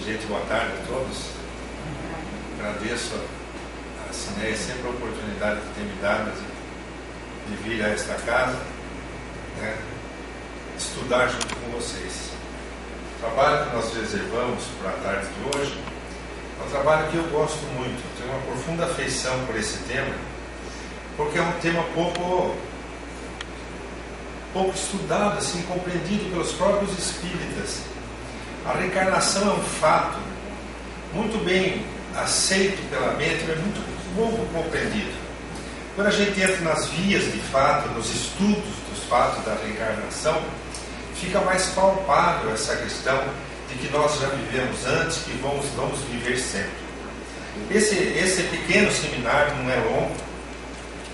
Gente, boa tarde a todos. Agradeço a Cineia sempre a oportunidade que tem me dado de vir a esta casa, né, estudar junto com vocês. O trabalho que nós reservamos para a tarde de hoje é um trabalho que eu gosto muito, tenho uma profunda afeição por esse tema, porque é um tema pouco estudado, assim, compreendido pelos próprios espíritas. A reencarnação é um fato muito bem aceito pela mente, mas muito pouco compreendido. Quando a gente entra nas vias de fato, nos estudos dos fatos da reencarnação, fica mais palpável essa questão de que nós já vivemos antes, que vamos viver sempre. Esse pequeno seminário, não é longo,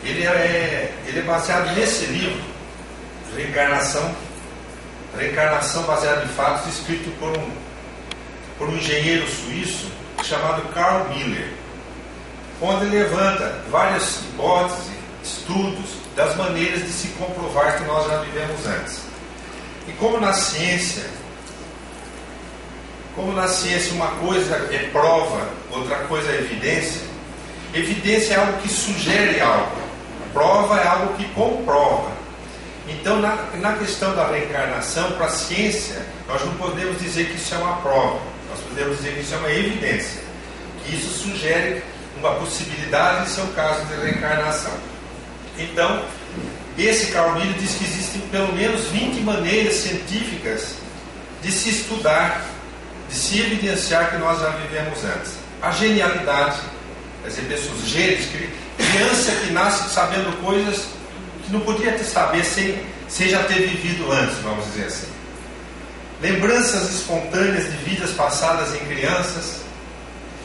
ele é baseado nesse livro, Reencarnação baseada em fatos, escrito por um engenheiro suíço chamado Carl Miller, onde ele levanta várias hipóteses, estudos das maneiras de se comprovar que nós já vivemos antes. E como na ciência uma coisa é prova, outra coisa é evidência, evidência é algo que sugere algo, prova é algo que comprova. Então, na questão da reencarnação, para a ciência, nós não podemos dizer que isso é uma prova, nós podemos dizer que isso é uma evidência, que isso sugere uma possibilidade de ser um caso de reencarnação. Então, esse Carl Miller diz que existem pelo menos 20 maneiras científicas de se estudar, de se evidenciar que nós já vivemos antes. A genialidade, quer dizer, pessoas gênios, criança que nasce sabendo coisas que não podia ter saber sem já ter vivido antes, vamos dizer assim. Lembranças espontâneas de vidas passadas em crianças,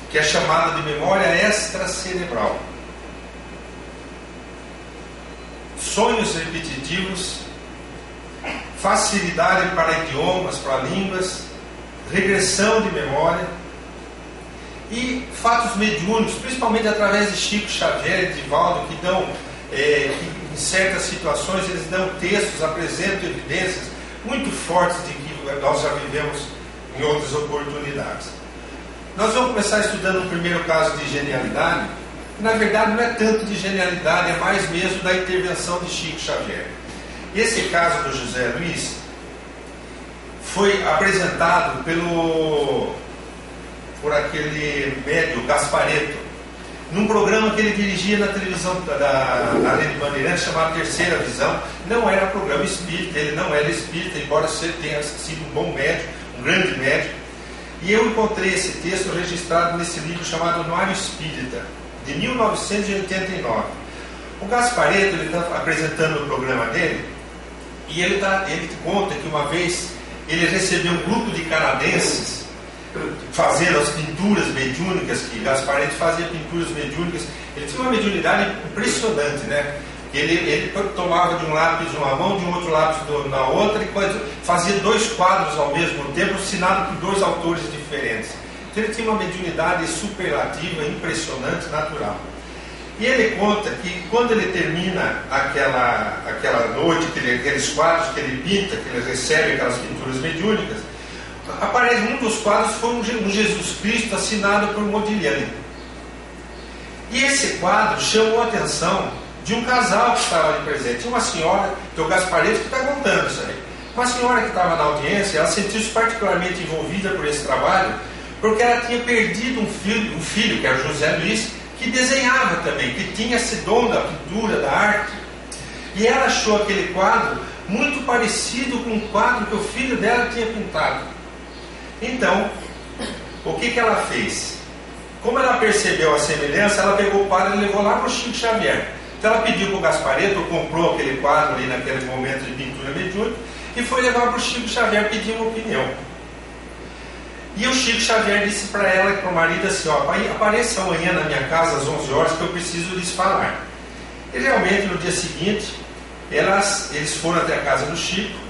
que é chamada de memória extracerebral. Sonhos repetitivos, facilidade para idiomas, para línguas, regressão de memória e fatos mediúnicos, principalmente através de Chico Xavier e de Divaldo, que dão que em certas situações eles dão textos, apresentam evidências muito fortes de que nós já vivemos em outras oportunidades. Nós vamos começar estudando o primeiro caso de genialidade, que na verdade não é tanto de genialidade, é mais mesmo da intervenção de Chico Xavier. Esse caso do José Luiz foi apresentado por aquele médium Gasparetto, num programa que ele dirigia na televisão da Rede Bandeirantes, chamado Terceira Visão. Não era programa espírita, ele não era espírita, embora tenha sido um bom médico, um grande médico. E eu encontrei esse texto registrado nesse livro chamado Anuário Espírita, de 1989. O Gasparetto, ele está apresentando o programa dele, e ele conta que uma vez ele recebeu um grupo de canadenses fazendo as pinturas mediúnicas, que Gasparetto fazia pinturas mediúnicas. Ele tinha uma mediunidade impressionante, né? Ele tomava de um lápis uma mão, de um outro lápis na outra, e fazia 2 quadros ao mesmo tempo, assinado por 2 autores diferentes. Então ele tinha uma mediunidade superlativa, impressionante, natural. E ele conta que quando ele termina aquela noite, aqueles quadros que ele pinta, que ele recebe aquelas pinturas mediúnicas, aparece um dos quadros, foi um Jesus Cristo assinado por Modigliani. E esse quadro chamou a atenção de um casal que estava ali presente. Uma senhora, que é o Gasparetto que está contando isso aí. Uma senhora que estava na audiência, ela sentiu-se particularmente envolvida por esse trabalho, porque ela tinha perdido um filho, que era José Luiz, que desenhava também, que tinha esse dom da pintura, da arte. E ela achou aquele quadro muito parecido com um quadro que o filho dela tinha pintado. Então, o que ela fez? Como ela percebeu a semelhança, ela pegou o quadro e levou lá para o Chico Xavier. Então ela pediu para o Gasparetto, comprou aquele quadro ali naquele momento de pintura mediúnica, e foi levar para o Chico Xavier pedir uma opinião. E o Chico Xavier disse para ela e para o marido assim: ó, apareça amanhã na minha casa às 11 horas que eu preciso lhes falar. E realmente no dia seguinte, eles foram até a casa do Chico.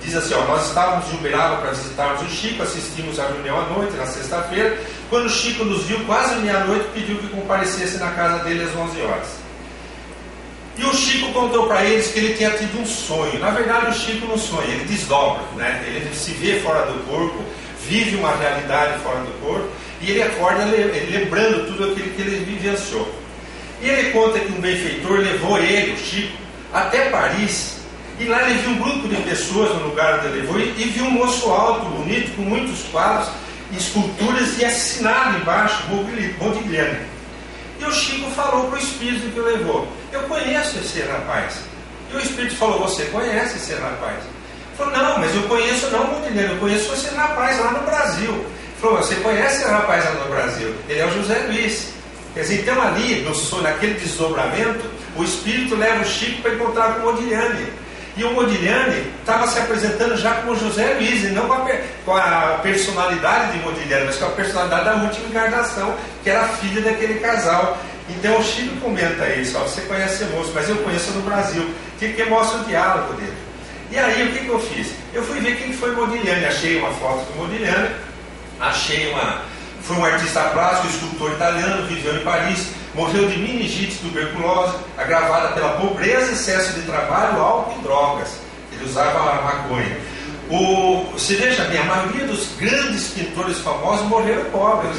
Diz assim, ó, nós estávamos de Uberaba para visitarmos o Chico, assistimos a reunião à noite, na sexta-feira. Quando o Chico nos viu quase meia-noite, pediu que comparecesse na casa dele às 11 horas. E o Chico contou para eles que ele tinha tido um sonho. Na verdade, o Chico não sonha, ele desdobra, né? Ele se vê fora do corpo, vive uma realidade fora do corpo, e ele acorda lembrando tudo aquilo que ele vivenciou. E ele conta que um benfeitor levou ele, o Chico, até Paris, e lá ele viu um grupo de pessoas no lugar onde ele levou, e viu um moço alto, bonito, com muitos quadros, esculturas, e assinado embaixo, Modigliani. E o Chico falou para o espírito que o levou: eu conheço esse rapaz. E o espírito falou: você conhece esse rapaz? Ele falou: não, mas eu conheço não Modigliani, eu conheço esse rapaz lá no Brasil. Ele falou: você conhece esse rapaz lá no Brasil? Ele é o José Luiz. Quer dizer, então ali, naquele desdobramento, o espírito leva o Chico para encontrar com o Modigliani. E o Modigliani estava se apresentando já como José Luiz, e não com a personalidade de Modigliani, mas com a personalidade da última encarnação, que era a filha daquele casal. Então o Chico comenta isso: ó, você conhece esse moço, mas eu conheço no Brasil, que mostra o diálogo dele. E aí o que eu fiz? Eu fui ver quem foi Modigliani, achei uma foto do Modigliani, foi um artista plástico, escultor italiano, viveu em Paris, morreu de meningite, tuberculose, agravada pela pobreza, excesso de trabalho, álcool e drogas. Ele usava maconha. Você veja bem, a maioria dos grandes pintores famosos morreram pobres.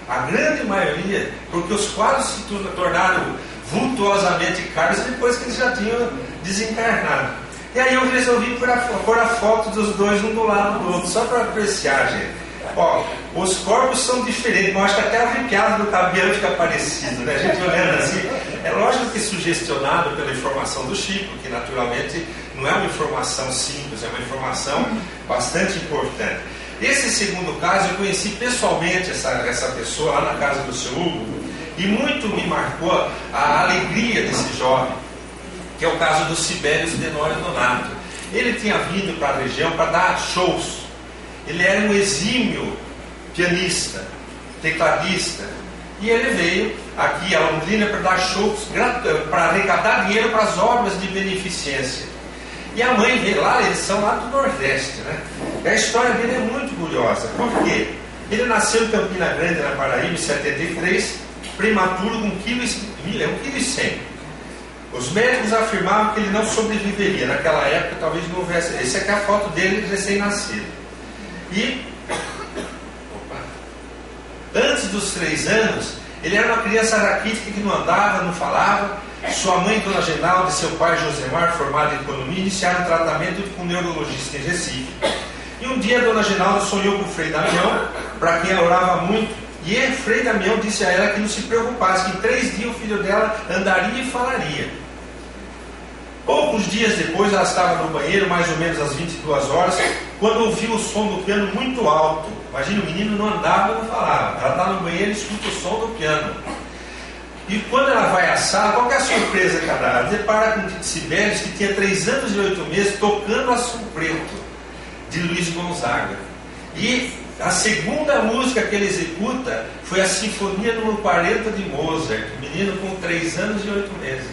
A grande maioria, porque os quadros se tornaram vultuosamente caros depois que eles já tinham desencarnado. E aí eu resolvi pôr a foto dos dois um do lado do outro, só para apreciar, gente. Ó, os corpos são diferentes, mas acho que até arrepiado do cabelo fica parecido, né? A gente olhando assim, é lógico que sugestionado pela informação do Chico, que naturalmente não é uma informação simples, é uma informação bastante importante. Esse segundo caso, eu conheci pessoalmente essa pessoa lá na casa do seu Hugo, e muito me marcou a alegria desse jovem, que é o caso do Sibelius Tenório Donato. Ele tinha vindo para a região para dar shows. Ele era um exímio pianista, tecladista, e ele veio aqui a Londrina para dar shows, para arrecadar dinheiro para as obras de beneficência. E a mãe veio lá, eles são lá do Nordeste, né? E a história dele é muito curiosa. Por quê? Ele nasceu em Campina Grande, na Paraíba, em 73, prematuro, com 1,1 kg. Os médicos afirmavam que ele não sobreviveria. Naquela época talvez não houvesse. Essa aqui é a foto dele recém-nascido. E antes dos 3 anos, ele era uma criança raquítica que não andava, não falava. Sua mãe, Dona Genalda, e seu pai, Josemar, formado em economia, iniciaram um tratamento com um neurologista em Recife. E um dia a Dona Genalda sonhou com o Frei Damião, para quem ela orava muito, e o Frei Damião disse a ela que não se preocupasse, que em 3 dias o filho dela andaria e falaria. Poucos dias depois, ela estava no banheiro, mais ou menos às 22 horas, quando ouviu o som do piano muito alto. Imagina, o menino não andava, não falava. Ela está no banheiro e escuta o som do piano. E quando ela vai à sala, qual que é a surpresa que ela dá? Ela depara com o Sibelius, que tinha 3 anos e 8 meses, tocando Assum Preto, de Luiz Gonzaga. E a segunda música que ele executa foi a Sinfonia número 40 de Mozart, menino com 3 anos e 8 meses.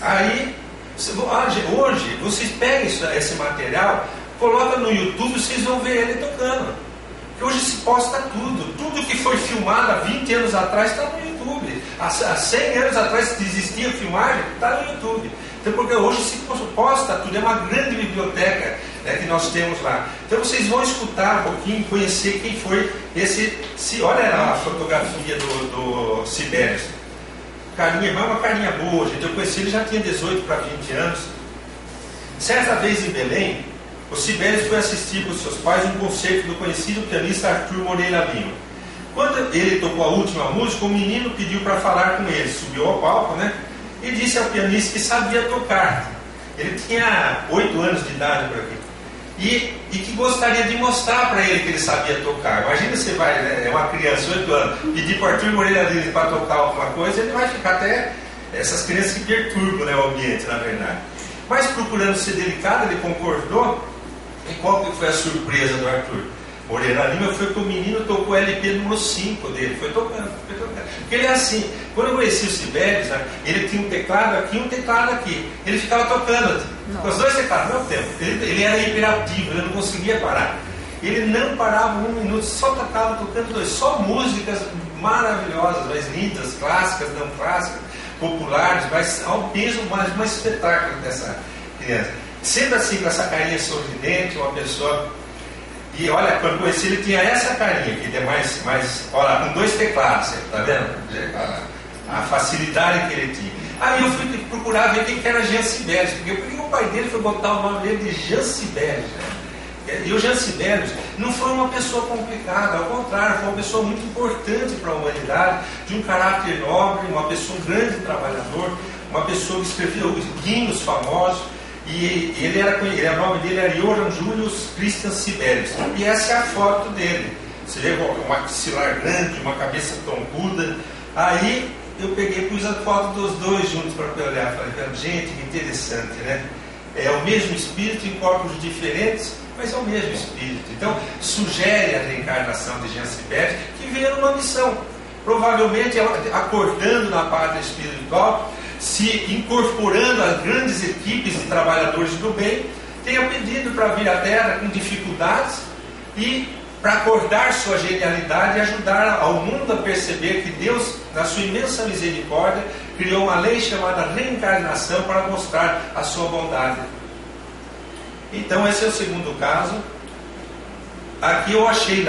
Aí, hoje, vocês pegam esse material, colocam no YouTube, vocês vão ver ele tocando. Porque hoje se posta tudo. Tudo que foi filmado há 20 anos atrás está no YouTube. Há 100 anos atrás, se existia filmagem, está no YouTube. Então, porque hoje se posta tudo, é uma grande biblioteca, né, que nós temos lá. Então vocês vão escutar um pouquinho, conhecer quem foi esse. Olha lá a fotografia do Sibelius. Carinha, mas uma carinha boa, gente. Eu conheci ele, já tinha 18 para 20 anos. Certa vez em Belém, o Sibelius foi assistir com seus pais um concerto do conhecido pianista Arthur Moreira Lima. Quando ele tocou a última música, o menino pediu para falar com ele. Subiu ao palco, né? E disse ao pianista que sabia tocar. Ele tinha 8 anos de idade por aqui. E que gostaria de mostrar para ele que ele sabia tocar. Imagina, você vai, né, é uma criança, 8 anos, pedir para o Arthur Moreira Lima para tocar alguma coisa, ele vai ficar até essas crianças que perturbam, né, o ambiente, na verdade. Mas procurando ser delicado, ele concordou. E qual que foi a surpresa do Arthur Moreira Lima? Foi que o menino tocou o LP número 5 dele, foi tocando. Porque ele é assim, quando eu conheci o Sibelius, né, ele tinha um teclado aqui e um teclado aqui. Ele ficava tocando, com os 2 teclados ao mesmo tempo. Ele era hiperativo, ele não conseguia parar. Ele não parava 1 minuto, só tocava tocando 2, só músicas maravilhosas, mas lindas, clássicas, não clássicas, populares, mas ao peso mais um espetáculo dessa criança. Sempre assim, com essa carinha sorridente, uma pessoa E olha, quando eu conheci ele tinha essa carinha, que é mais olha, com 2 teclados, tá vendo? A facilidade que ele tinha. Aí eu fui procurar ver quem que era Jean Sibelius, porque o pai dele foi botar o nome dele de Jean Sibelius, né? E o Jean Sibelius não foi uma pessoa complicada, ao contrário, foi uma pessoa muito importante para a humanidade, de um caráter nobre, uma pessoa, um grande trabalhador, uma pessoa que escreveu hinos famosos, e o nome dele era Johann Julius Christian Sibelius, e essa é a foto dele. Você vê um maxilar grande, uma cabeça troncuda. Aí eu peguei e pus a foto dos dois juntos para olhar. Falei, gente, que interessante, né? É o mesmo espírito em corpos diferentes, mas é o mesmo espírito. Então, sugere a reencarnação de Jean Sibelius, que veio numa missão. Provavelmente, acordando na parte espiritual, se incorporando às grandes equipes de trabalhadores do bem, tenha pedido para vir à Terra com dificuldades e para acordar sua genialidade e ajudar ao mundo a perceber que Deus, na sua imensa misericórdia, criou uma lei chamada reencarnação para mostrar a sua bondade. Então esse é o segundo caso. Aqui eu achei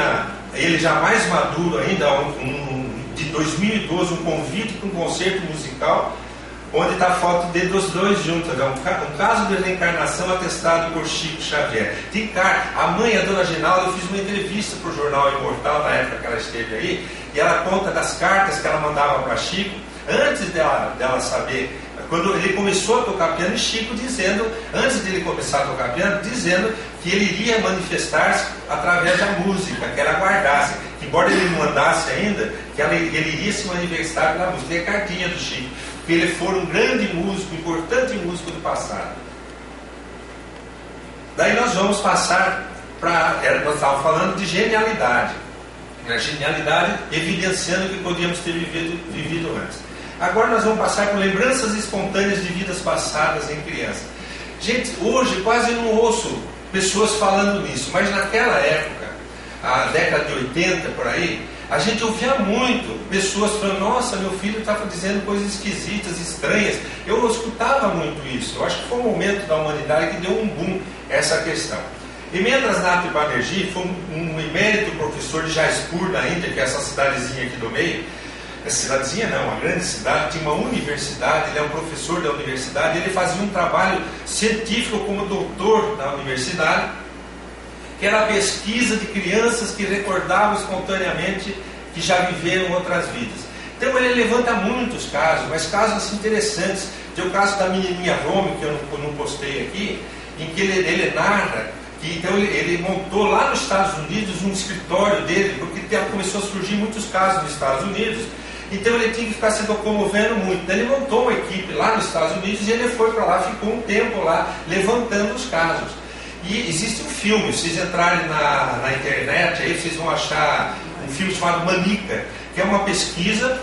ele já mais maduro ainda, de 2012, um convite para um concerto musical, onde está a foto dos dois juntos, um caso de reencarnação atestado por Chico Xavier. A mãe, a dona Ginalda, eu fiz uma entrevista para o jornal Imortal, na época que ela esteve aí, e ela conta das cartas que ela mandava para Chico, antes dela saber, quando ele começou a tocar piano, Chico dizendo, antes de ele começar a tocar piano, dizendo que ele iria manifestar-se através da música, que ela guardasse, que embora ele não mandasse ainda, que ele iria se manifestar pela música. Tem a cartinha do Chico, que ele foi um grande músico, importante músico do passado. Daí nós vamos passar nós estávamos falando de genialidade, a genialidade evidenciando que podíamos ter vivido antes. Agora nós vamos passar por lembranças espontâneas de vidas passadas em criança. Gente, hoje quase não ouço pessoas falando nisso, mas naquela época, a década de 80 por aí, a gente ouvia muito pessoas falando, nossa, meu filho estava dizendo coisas esquisitas, estranhas. Eu escutava muito isso. Eu acho que foi um momento da humanidade que deu um boom essa questão. Emendras Nath Banerjee foi um emérito professor de Jaispur, na Índia, que é essa cidadezinha aqui do meio. Essa cidadezinha não, uma grande cidade, tinha uma universidade, ele é um professor da universidade, ele fazia um trabalho científico como doutor da universidade, que era a pesquisa de crianças que recordavam espontaneamente que já viveram outras vidas. Então ele levanta muitos casos, mas casos assim, interessantes. Tem o caso da menininha Rome, que eu não postei aqui, em que ele narra que então ele montou lá nos Estados Unidos um escritório dele, porque começou a surgir muitos casos nos Estados Unidos, então ele tinha que ficar se locomovendo muito. Então ele montou uma equipe lá nos Estados Unidos e ele foi para lá, ficou um tempo lá levantando os casos. E existe um filme, se vocês entrarem na internet, aí vocês vão achar um filme chamado Manica, que é uma pesquisa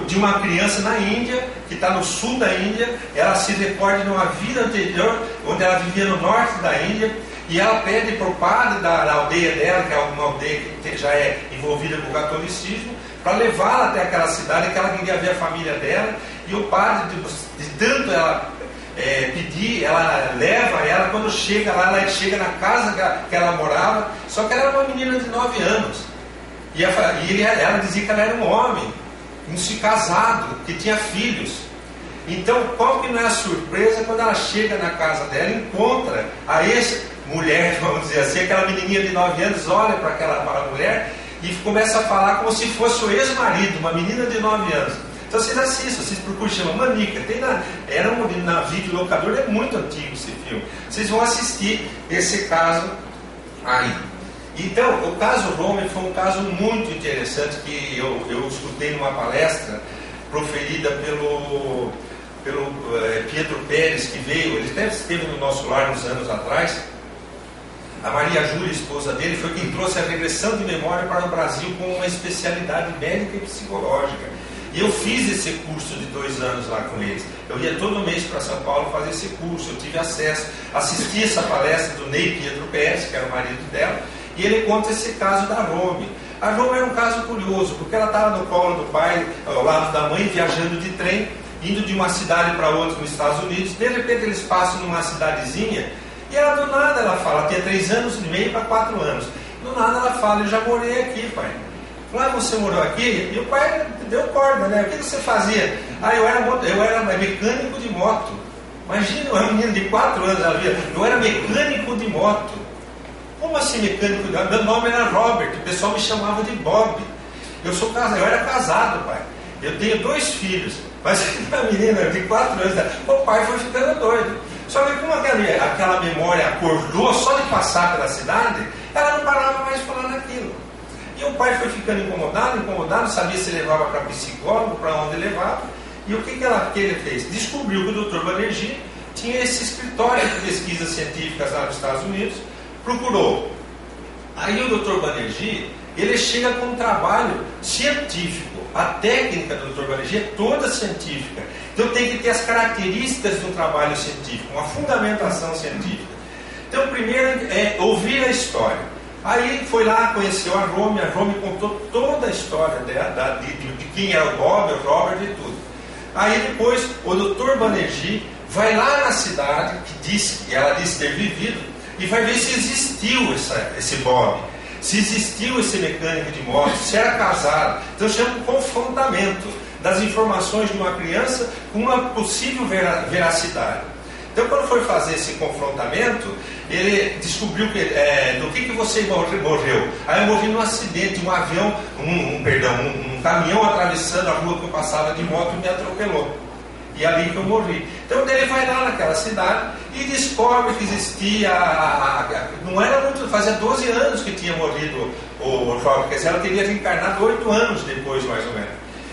de uma criança na Índia, que está no sul da Índia. Ela se recorda de uma vida anterior, onde ela vivia no norte da Índia, e ela pede para o padre da aldeia dela, que é uma aldeia que já é envolvida com o catolicismo, para levá-la até aquela cidade, que ela queria ver a família dela, e o padre, de tanto ela pedir, ela leva ela, quando chega lá, ela chega na casa que ela morava, só que ela era uma menina de 9 anos, e ela dizia que ela era um homem, casado, que tinha filhos. Então, qual que não é a surpresa quando ela chega na casa dela, encontra a ex-mulher, vamos dizer assim, aquela menininha de 9 anos, olha para aquela mulher e começa a falar como se fosse o ex-marido, uma menina de 9 anos. Então vocês assistam, vocês procuram, chama Manica, era na videolocadora, é muito antigo esse filme. Vocês vão assistir esse caso aí. Então, o caso Rome foi um caso muito interessante que eu escutei numa palestra proferida pelo Pietro Pérez, que veio, ele até esteve no nosso lar uns anos atrás. A Maria Júlia, esposa dele, foi quem trouxe a regressão de memória para o Brasil com uma especialidade médica e psicológica. E eu fiz esse curso de 2 anos lá com eles. Eu ia todo mês para São Paulo fazer esse curso, eu tive acesso, assisti essa palestra do Ney Pietro Pérez, que era o marido dela, e ele conta esse caso da Rome. A Rome era um caso curioso, porque ela estava no colo do pai, ao lado da mãe, viajando de trem, indo de uma cidade para outra nos Estados Unidos. De repente eles passam numa cidadezinha, e ela do nada, ela fala, tinha 3 anos e meio para 4 anos. Do nada ela fala, eu já morei aqui, pai. Falei, você morou aqui? E o pai deu corda, né? O que você fazia? Eu era mecânico de moto. Imagina, uma menina de 4 anos, eu era mecânico de moto. Como assim mecânico de moto? Meu nome era Robert, o pessoal me chamava de Bob. Eu era casado, pai. Eu tenho 2 filhos. Mas a menina de 4 anos, o pai foi ficando doido. Só que como aquela memória acordou só de passar pela cidade, ela não parava mais falando aquilo. E o pai foi ficando incomodado, não sabia se levava para psicólogo, para onde levava. E o que ele fez? Descobriu que o Dr. Banerjee tinha esse escritório de pesquisas científicas lá nos Estados Unidos, procurou. Aí o Dr. Banerjee, ele chega com um trabalho científico. A técnica do Dr. Banerjee é toda científica. Então tem que ter as características de um trabalho científico, uma fundamentação científica. Então primeiro é ouvir a história. Aí foi lá, conheceu a Rome contou toda a história dela, de quem era o Bob, o Robert e tudo. Aí depois o Dr. Banerjee vai lá na cidade, ela disse ter vivido, e vai ver se existiu esse Bob, se existiu esse mecânico de moto, se era casado. Então chama um confrontamento das informações de uma criança com uma possível veracidade. Então quando foi fazer esse confrontamento, ele descobriu do que você morreu. Aí eu morri num acidente, um avião, um caminhão atravessando a rua que eu passava de moto e me atropelou. E ali que eu morri. Então ele vai lá naquela cidade e descobre que existia, não era muito, fazia 12 anos que tinha morrido o Robert, quer dizer, ela teria reencarnado 8 anos depois, mais ou menos.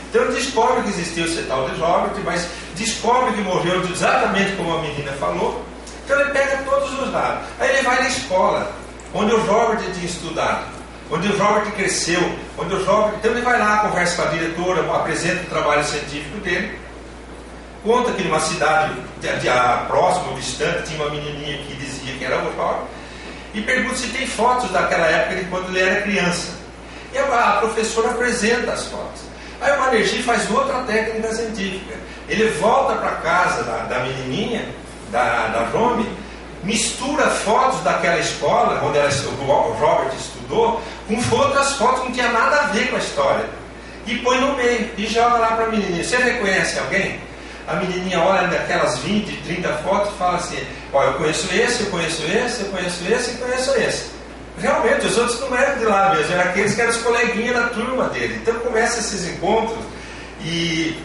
Então ele descobre que existiu esse tal de Robert, mas descobre que morreu exatamente como a menina falou. Então ele pega todos os dados. Aí ele vai na escola, onde o Robert tinha estudado, onde o Robert cresceu, então ele vai lá, conversa com a diretora, apresenta o trabalho científico dele, conta que numa cidade próxima, distante, tinha uma menininha que dizia que era o Robert, e pergunta se tem fotos daquela época de quando ele era criança. E a professora apresenta as fotos. Aí o Banerjee faz outra técnica científica. Ele volta para casa da menininha, da Rome, mistura fotos daquela escola onde o Robert estudou com outras fotos que não tinha nada a ver com a história. E põe no meio e joga lá para a menininha. Você reconhece alguém? A menininha olha daquelas 20, 30 fotos e fala assim, eu conheço esse, eu conheço esse, eu conheço esse e conheço esse. Realmente, os outros não eram de lá mesmo, eram aqueles que eram os coleguinhas da turma dele. Então começa esses encontros e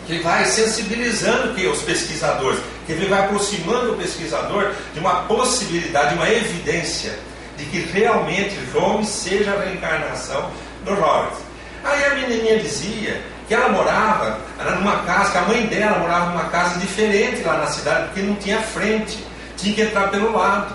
que vai sensibilizando os pesquisadores, que ele vai aproximando o pesquisador de uma possibilidade, de uma evidência de que realmente Rome seja a reencarnação do Robert. Aí a menininha dizia que ela morava numa casa, que a mãe dela morava numa casa diferente lá na cidade, porque não tinha frente, tinha que entrar pelo lado.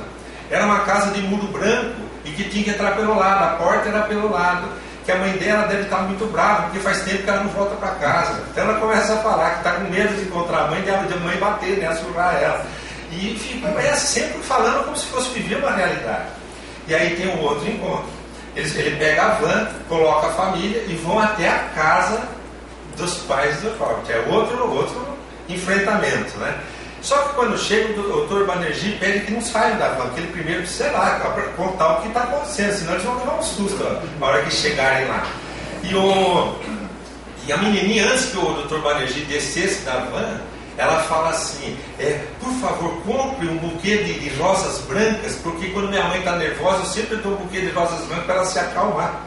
Era uma casa de muro branco e que tinha que entrar pelo lado, a porta era pelo lado, que a mãe dela deve estar muito brava, porque faz tempo que ela não volta para casa. Então ela começa a falar que está com medo de encontrar a mãe, de a mãe bater, né, surrar ela. E fica sempre falando como se fosse viver uma realidade. E aí tem um outro encontro. Ele pega a van, coloca a família e vão até a casa dos pais do Robert. É outro enfrentamento, né? Só que quando chega o Dr. Banerjee pede que não saiam da van, que ele primeiro precisa ir lá para contar o que está acontecendo, senão eles vão levar um susto na hora que chegarem lá. E a menininha, antes que o Dr. Banerjee descesse da van, ela fala assim, por favor, compre um buquê de rosas brancas, porque quando minha mãe está nervosa, eu sempre dou um buquê de rosas brancas para ela se acalmar.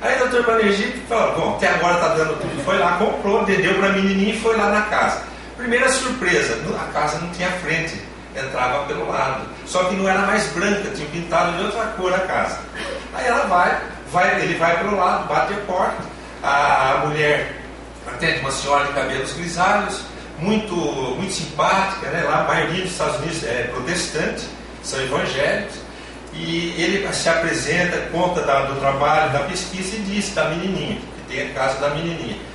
Aí o Dr. Banerjee falou, bom, até agora está dando tudo, foi lá, comprou, deu para a menininha e foi lá na casa. Primeira surpresa, a casa não tinha frente, entrava pelo lado, só que não era mais branca, tinha pintado de outra cor a casa. Aí ela ele vai pelo lado, bate a porta, a mulher atende uma senhora de cabelos grisalhos, muito simpática, né? Lá a maioria dos Estados Unidos é protestante, são evangélicos, e ele se apresenta, conta do trabalho, da pesquisa e diz da menininha, que tem a casa da menininha.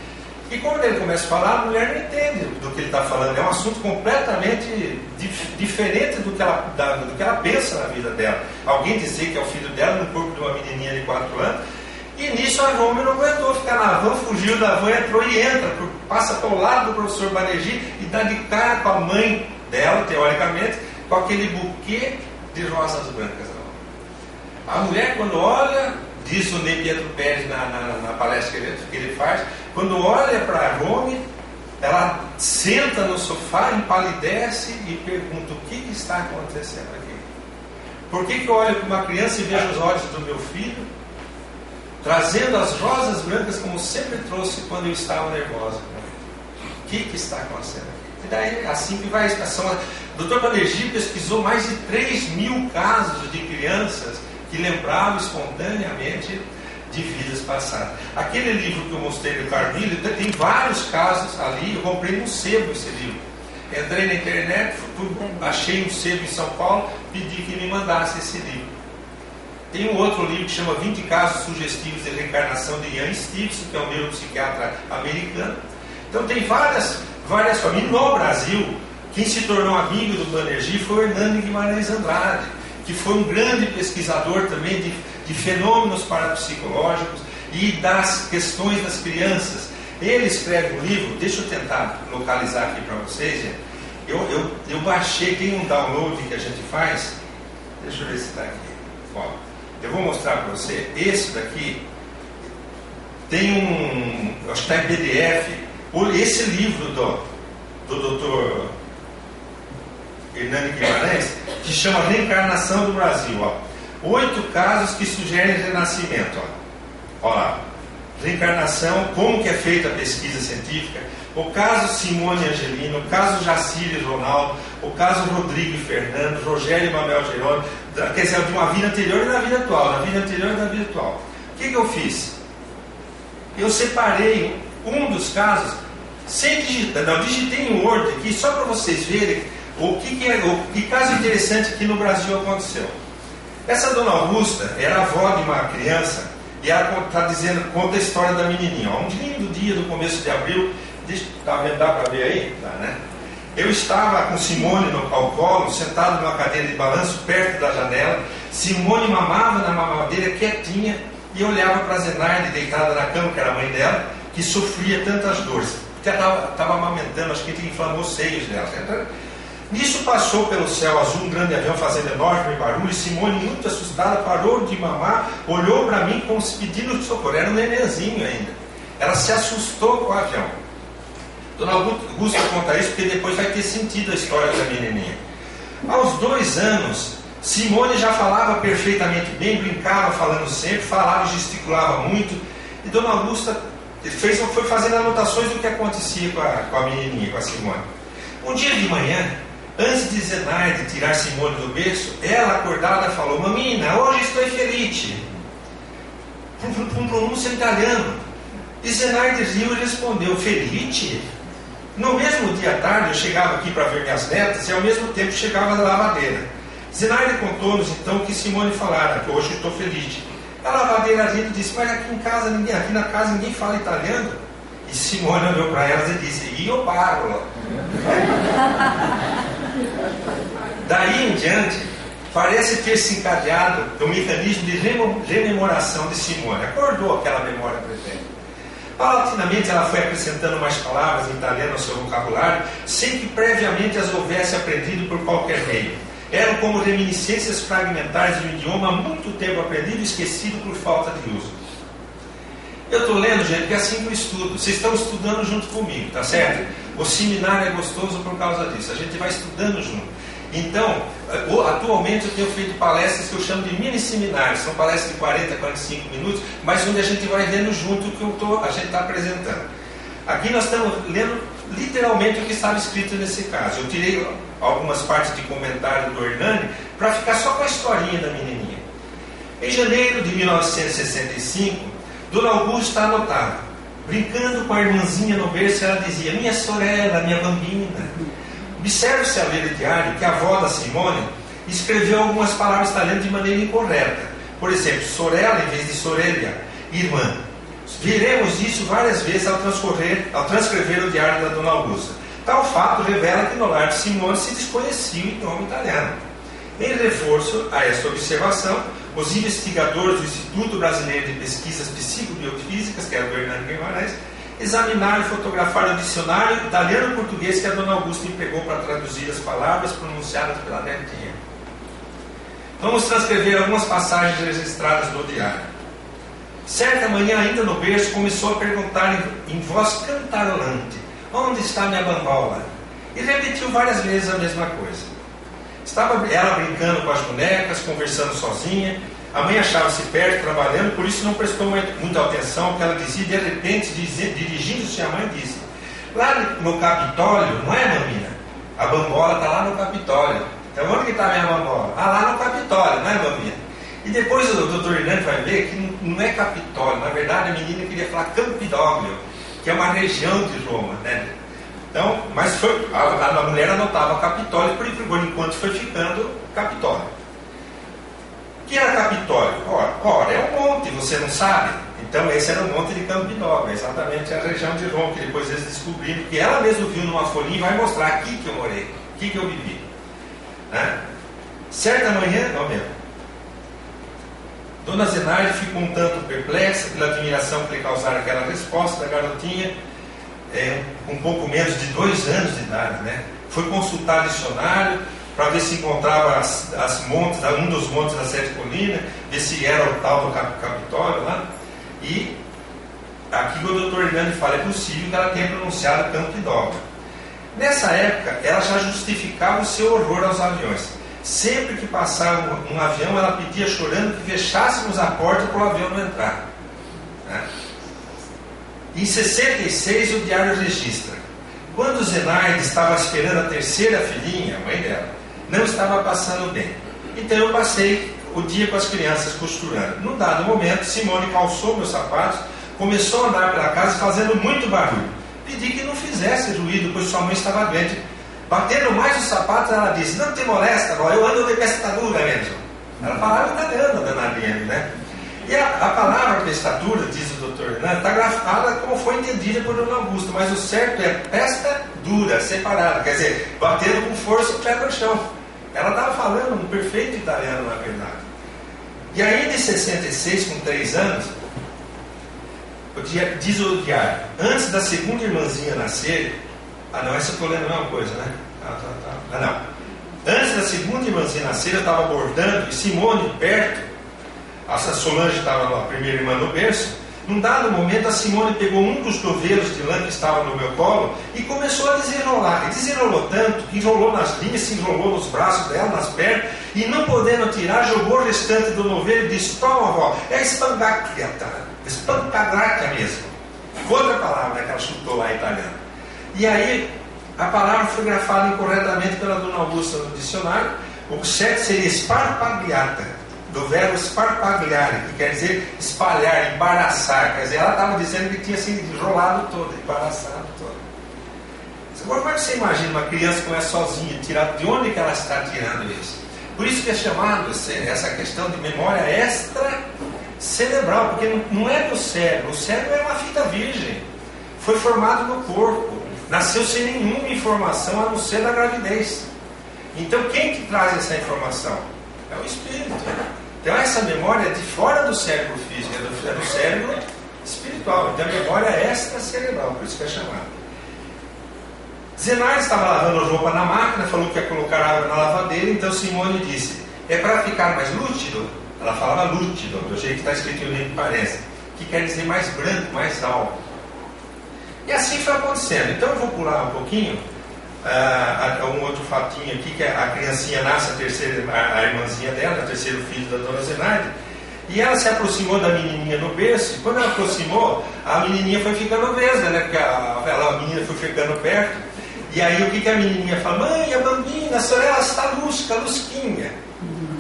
E quando ele começa a falar, a mulher não entende do que ele está falando. É um assunto completamente diferente do que ela pensa na vida dela. Alguém dizer que é o filho dela no corpo de uma menininha de 4 anos. E nisso a Rome não aguentou ficar na van, fugiu da van, entrou e entra. Passa para o lado do professor Banerjee e dá de cara com a mãe dela, teoricamente, com aquele buquê de rosas brancas. A mulher, quando olha, diz o Ney Pietro Pérez na palestra que ele faz, quando olha para Rome, ela senta no sofá, empalidece e pergunta: o que está acontecendo aqui? Por que eu olho para uma criança e vejo os olhos do meu filho, trazendo as rosas brancas como sempre trouxe quando eu estava nervosa? O que está acontecendo aqui? E daí, assim que vai a explicação. O Dr. Banerjee pesquisou mais de 3.000 casos de crianças que lembravam espontaneamente de vidas passadas. Aquele livro que eu mostrei do Carmilho, tem vários casos ali. Eu comprei num sebo esse livro. Entrei na internet, achei um sebo em São Paulo, pedi que me mandasse esse livro. Tem um outro livro que chama 20 Casos Sugestivos de Reencarnação, de Ian Stevenson, que é um neuropsiquiatra americano. Então tem várias famílias. No Brasil, quem se tornou amigo do Banerjee foi o Hernando Guimarães Andrade, que foi um grande pesquisador também de fenômenos parapsicológicos e das questões das crianças. Ele escreve um livro, deixa eu tentar localizar aqui para vocês, gente. Eu baixei, tem um download que a gente faz, deixa eu ver se está aqui. Ó, eu vou mostrar para você. Esse daqui tem acho que está em PDF, esse livro do Dr. Hernando Guimarães, que chama Reencarnação do Brasil. Ó. 8 casos que sugerem renascimento. Ó. Ó lá. Reencarnação, como que é feita a pesquisa científica, o caso Simone Angelino, o caso Jacílio e Ronaldo, o caso Rodrigo e Fernando, Rogério e Manuel Geroni, quer dizer, de uma vida anterior e da vida atual, da vida anterior e da vida atual. O que eu fiz? Eu separei um dos casos, sem digitar, não, digitei em Word aqui, só para vocês verem que caso interessante que no Brasil aconteceu. Essa dona Augusta era avó de uma criança, e ela conta a história da menininha. Um lindo dia do começo de abril, dá para ver aí? Tá, né? Eu estava com Simone ao colo, sentado numa cadeira de balanço perto da janela. Simone mamava na mamadeira quietinha e olhava para a Zenaide deitada na cama, que era a mãe dela, que sofria tantas dores, porque ela estava amamentando, acho que inflamou os seios dela. Nisso passou pelo céu azul um grande avião fazendo enorme barulho, e Simone, muito assustada, parou de mamar, olhou para mim como se pedindo socorro. Era um nenenzinho ainda. Ela se assustou com o avião. Dona Augusta conta isso porque depois vai ter sentido a história da menininha. Aos 2 anos, Simone já falava perfeitamente bem, brincava falando sempre, falava e gesticulava muito. E Dona Augusta foi fazendo anotações do que acontecia com a menininha, com a Simone. Um dia de manhã, antes de Zenaide tirar Simone do berço, ela acordada falou: "Mamina, hoje estou feliz", com pronúncia italiano. E Zenaide riu e respondeu: "Feliz?" No mesmo dia à tarde, eu chegava aqui para ver minhas netas e ao mesmo tempo chegava da lavadeira. Zenaide contou-nos então que Simone falara, que hoje estou feliz. A lavadeira rindo disse: "Mas aqui na casa ninguém fala italiano?" E Simone olhou para elas e disse: "Io parlo." Daí em diante, parece ter se encadeado o mecanismo de rememoração de Simone. Acordou aquela memória presente. Paulatinamente ela foi acrescentando mais palavras em italiano ao seu vocabulário, sem que previamente as houvesse aprendido por qualquer meio. Eram como reminiscências fragmentares de um idioma há muito tempo aprendido e esquecido por falta de uso. Eu estou lendo, gente, que é assim que eu estudo. Vocês estão estudando junto comigo, tá certo? O seminário é gostoso por causa disso. A gente vai estudando junto. Então, atualmente eu tenho feito palestras que eu chamo de mini seminários. São palestras de 40, 45 minutos, mas onde a gente vai lendo junto o que a gente está apresentando. Aqui nós estamos lendo literalmente o que estava escrito nesse caso. Eu tirei algumas partes de comentário do Hernani para ficar só com a historinha da menininha. Em janeiro de 1965, Dona Augusta anotava, brincando com a irmãzinha no berço, ela dizia: "Minha sorella, minha bambina." Observe-se ao ler o diário que a avó da Simone escreveu algumas palavras italianas de maneira incorreta. Por exemplo, sorella em vez de sorelha, irmã. Veremos isso várias vezes ao transcrever o diário da Dona Augusta. Tal fato revela que no lar de Simone se desconhecia o idioma italiano. Em reforço a esta observação, os investigadores do Instituto Brasileiro de Pesquisas Psicobiofísicas, que era o Hernando Guimarães, examinaram e fotografaram o dicionário italiano-português que a Dona Augusta empregou para traduzir as palavras pronunciadas pela netinha. Vamos transcrever algumas passagens registradas no diário. Certa manhã, ainda no berço, começou a perguntar em voz cantarolante: onde está minha bambola? E repetiu várias vezes a mesma coisa. Estava ela brincando com as bonecas, conversando sozinha. A mãe achava-se perto, trabalhando, por isso não prestou muita atenção ao que ela dizia. De repente, dirigindo-se à mãe, disse: lá no Capitólio, não é, maminha? A bambola está lá no Capitólio. Então onde que está a minha bambola? Ah, lá no Capitólio, não é, maminha? E depois o doutor Hernani vai ver que não é Capitólio. Na verdade, a menina queria falar Campidoglio, que é uma região de Roma, né? Então, mas foi, a mulher anotava Capitólio por enquanto foi ficando Capitólio. O que era Capitólio? Ora, é um monte, você não sabe? Então esse era o monte de Campidoglio, exatamente a região de Roma, que depois eles descobriram, que ela mesma viu numa folhinha e vai mostrar aqui que eu morei, aqui que eu vivi. Né? Certa manhã, não mesmo. Dona Zenaide ficou um tanto perplexa pela admiração que lhe causara aquela resposta da garotinha, com pouco menos de 2 anos de idade, né? Foi consultar dicionário para ver se encontrava um dos montes da Sete Colinas, ver se era o tal do Capitólio lá. E aqui o doutor Hernani fala: é possível que ela tenha pronunciado Campidoglio. Nessa época, ela já justificava o seu horror aos aviões. Sempre que passava um avião, ela pedia chorando que fechássemos a porta para o avião não entrar. Né? Em 66, o diário registra: quando Zenaide estava esperando a terceira filhinha, a mãe dela, não estava passando bem. Então eu passei o dia com as crianças costurando. Num dado momento, Simone calçou meus sapatos, começou a andar pela casa fazendo muito barulho. Pedi que não fizesse ruído, pois sua mãe estava doente. Batendo mais os sapatos, ela disse: não te molesta, agora eu ando de pestadura mesmo. Ela falava italiano, danadinha, né? E a palavra pestadura, diz o doutor Hernani, está grafada como foi entendida por Dona Augusta, mas o certo é pesta dura, separada, quer dizer, batendo com força o pé no chão. Ela estava falando um perfeito italiano, na verdade. E ainda em 66, com 3 anos, diz o diário: antes da segunda irmãzinha nascer, não, essa eu estou lendo a mesma coisa, né? Não. Antes da segunda irmãzinha nascer, eu estava bordando, e Simone perto, a Solange estava a primeira irmã no berço. Num dado momento, a Simone pegou um dos cotovelos de lã que estava no meu colo e começou a desenrolar. E desenrolou tanto que enrolou nas linhas, se enrolou nos braços dela, nas pernas, e não podendo tirar, jogou o restante do novelo e disse: toma, avó, é espancagrátia mesmo. Outra palavra que ela chutou lá em italiano. E aí, a palavra foi grafada incorretamente pela Dona Augusta no dicionário. O certo seria sparpagliata, do verbo sparpagliare, que quer dizer espalhar, embaraçar. Quer dizer, ela estava dizendo que tinha sido enrolado todo, embaraçado todo. Agora, como é que você imagina uma criança com essa sozinha, tirar, de onde que ela está tirando isso? Por isso que é chamado essa questão de memória extracerebral, porque não é do cérebro. O cérebro é uma fita virgem, foi formado no corpo, nasceu sem nenhuma informação a não ser da gravidez. Então quem que traz essa informação? É o espírito. Então essa memória é de fora do cérebro físico, é do cérebro espiritual. Então a memória é extracerebral, por isso que é chamada. Zenaide estava lavando roupa na máquina, falou que ia colocar água na lavadeira, então Simone disse: é para ficar mais lúcido? Ela falava lúcido, do jeito que está escrito no livro que parece, que quer dizer mais branco, mais alto. E assim foi acontecendo. Então eu vou pular um pouquinho, um outro fatinho aqui, que a criancinha nasce, a irmãzinha dela, o terceiro filho da Dona Zenaide, e ela se aproximou da menininha no berço, e quando ela aproximou, a menininha foi ficando vesga, né? Porque a menina foi ficando perto, e aí o que a menininha fala? Mãe, a bambina, a senhora está lusquinha,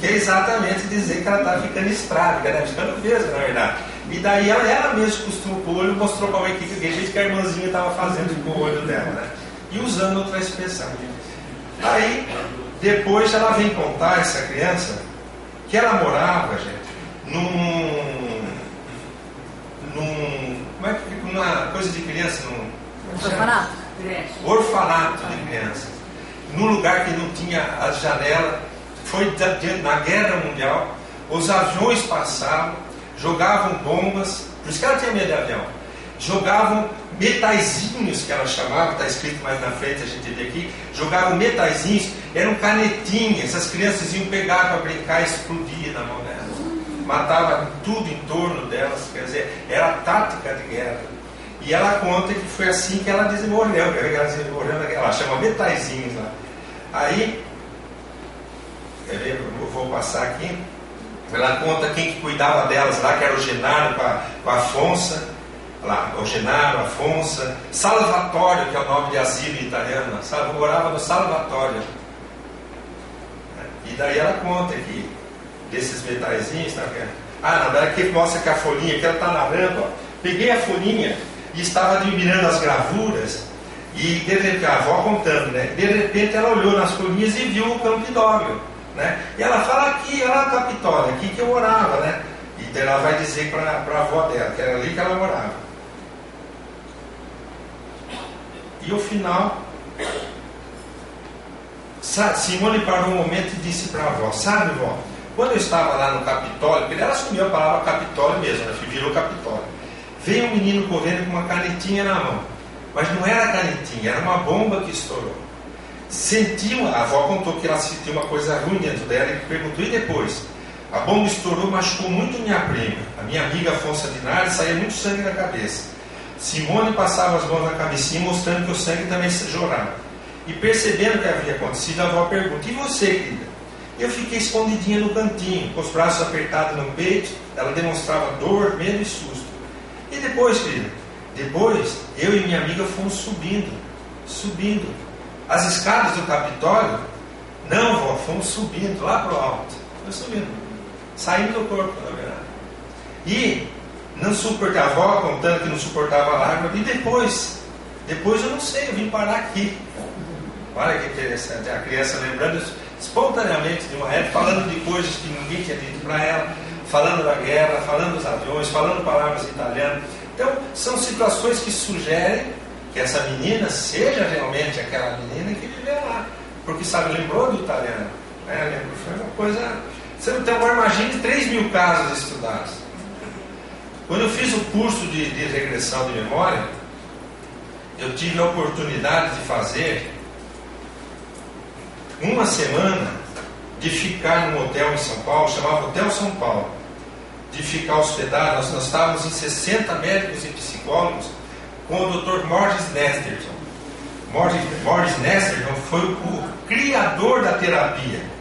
que é exatamente dizer que ela está ficando estrábica, né? Ficando vesga, na verdade. E daí ela mesma costumou o olho, mostrou para a equipe que jeito que a irmãzinha estava fazendo com o olho dela, né? E usando outra expressão. Aí, depois ela vem contar, essa criança, que ela morava, gente, como é que fica uma coisa de criança? Orfanato. Orfanato de crianças. Num lugar que não tinha a janela. Foi na Guerra Mundial. Os aviões passavam, jogavam bombas. Por isso que ela tinha medo de avião. jogavam metaizinhos, que ela chamava, está escrito mais na frente, a gente vê aqui, jogavam metaizinhos, eram canetinhas, as crianças iam pegar para brincar e explodir na mão delas. Matava tudo em torno delas, quer dizer, era tática de guerra. E ela conta que foi assim que ela desenvolveu, ela chama metaizinhos lá. Aí, eu vou passar aqui, ela conta quem que cuidava delas lá, que era o Genaro com a Afonsa, lá, o Genaro, a Afonsa, Salvatório, que é o nome de asilo italiano, morava no Salvatório. E daí ela conta que desses metaizinhos, tá vendo? Na verdade aqui mostra que a folhinha, que ela está narrando, ó, peguei a folhinha e estava admirando as gravuras, e de repente, a avó contando, né? De repente ela olhou nas folhinhas e viu o Campidoglio, né? E ela fala aqui, olha a Capitólio, aqui que eu morava, né? E ela vai dizer para a avó dela, que era ali que ela morava. E o final, Simone parou um momento e disse para a avó, sabe, vó, quando eu estava lá no Capitólio, porque ela assumiu a palavra Capitólio mesmo, né? Virou Capitólio, veio um menino correndo com uma canetinha na mão, mas não era canetinha, era uma bomba que estourou. Sentiu, a avó contou que ela sentiu uma coisa ruim dentro dela e perguntou, e depois? A bomba estourou, machucou muito minha prima, a minha amiga Afonso Dinari, saía muito sangue da cabeça. Simone passava as mãos na cabecinha, mostrando que o sangue também jorrava. E percebendo o que havia acontecido, a avó pergunta, e você, querida? Eu fiquei escondidinha no cantinho, com os braços apertados no peito, ela demonstrava dor, medo e susto. E depois, querida? Depois, eu e minha amiga fomos subindo. As escadas do Capitólio? Não, vó, fomos subindo, lá para o alto. Fomos subindo. Saindo do corpo, na verdade. E não suportava, a avó contando que não suportava a lágrima. E depois eu não sei, eu vim parar aqui. Olha que interessante, a criança lembrando espontaneamente de uma época, falando de coisas que ninguém tinha dito para ela, falando da guerra, falando dos aviões, falando palavras italianas. Então, são situações que sugerem que essa menina seja realmente aquela menina que viveu lá. Porque, sabe, lembrou do italiano. Né? Foi uma coisa... Você não tem agora, imagine 3.000 casos estudados. Quando eu fiz o curso de regressão de memória, eu tive a oportunidade de fazer uma semana de ficar num hotel em São Paulo, chamava Hotel São Paulo, de ficar hospedado. Nós estávamos em 60 médicos e psicólogos com o Dr. Morris Nesterton. Morris Nesterton foi o criador da terapia.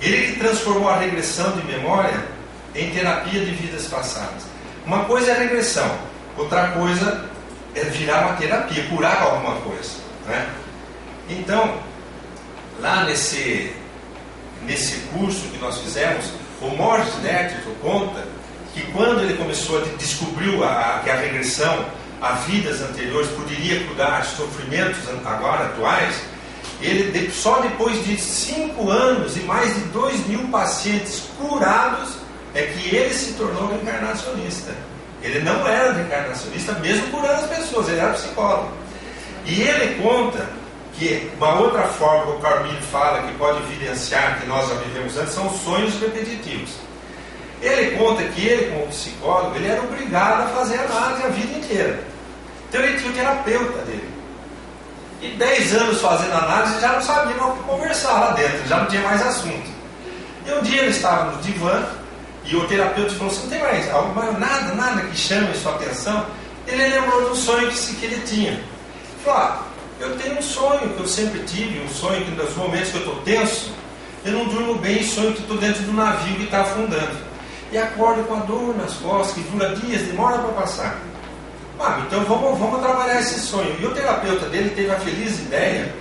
Ele que transformou a regressão de memória em terapia de vidas passadas. Uma coisa é a regressão, outra coisa é virar uma terapia, curar alguma coisa, né? Então, lá nesse curso que nós fizemos, o Morris Nesterton conta que quando ele começou a descobrir que a regressão a vidas anteriores poderia curar sofrimentos agora atuais, ele só depois de 5 anos e mais de 2.000 pacientes curados é que ele se tornou reencarnacionista. Ele não era reencarnacionista mesmo curando as pessoas, ele era psicólogo. E ele conta que uma outra forma que o Carmine fala que pode evidenciar que nós já vivemos antes são os sonhos repetitivos. Ele conta que ele, como psicólogo, ele era obrigado a fazer análise a vida inteira. Então ele tinha o terapeuta dele. E 10 anos fazendo análise já não sabia mais o que conversar lá dentro, já não tinha mais assunto. E um dia ele estava no divã e o terapeuta falou assim, não tem mais nada que chame sua atenção. Ele lembrou de um sonho que ele tinha. Ele falou, eu tenho um sonho que eu sempre tive, um sonho que nos momentos que eu estou tenso, eu não durmo bem e sonho que estou dentro do navio que está afundando. E acordo com a dor nas costas, que dura dias, demora para passar. Então vamos trabalhar esse sonho. E o terapeuta dele teve a feliz ideia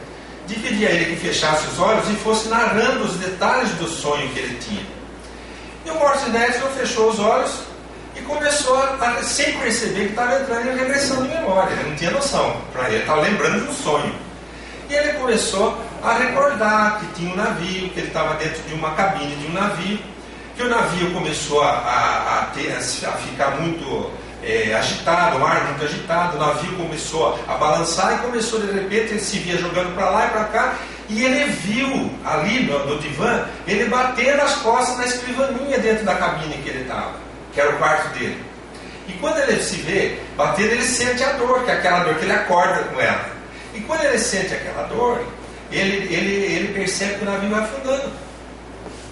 de pedir a ele que fechasse os olhos e fosse narrando os detalhes do sonho que ele tinha. E o Morris Nesterton fechou os olhos e começou sem perceber que estava entrando em regressão de memória. Ele não tinha noção. Para ele estava lembrando de um sonho. E ele começou a recordar que tinha um navio, que ele estava dentro de uma cabine de um navio, que o navio começou a ficar muito agitado, o mar muito agitado, o navio começou a balançar e começou de repente, ele se via jogando para lá e para cá, e ele viu ali no divã, ele bater nas costas na escrivaninha dentro da cabine que ele estava, que era o quarto dele. E quando ele se vê batendo, ele sente a dor, que é aquela dor que ele acorda com ela. E quando ele sente aquela dor, ele percebe que o navio vai afundando.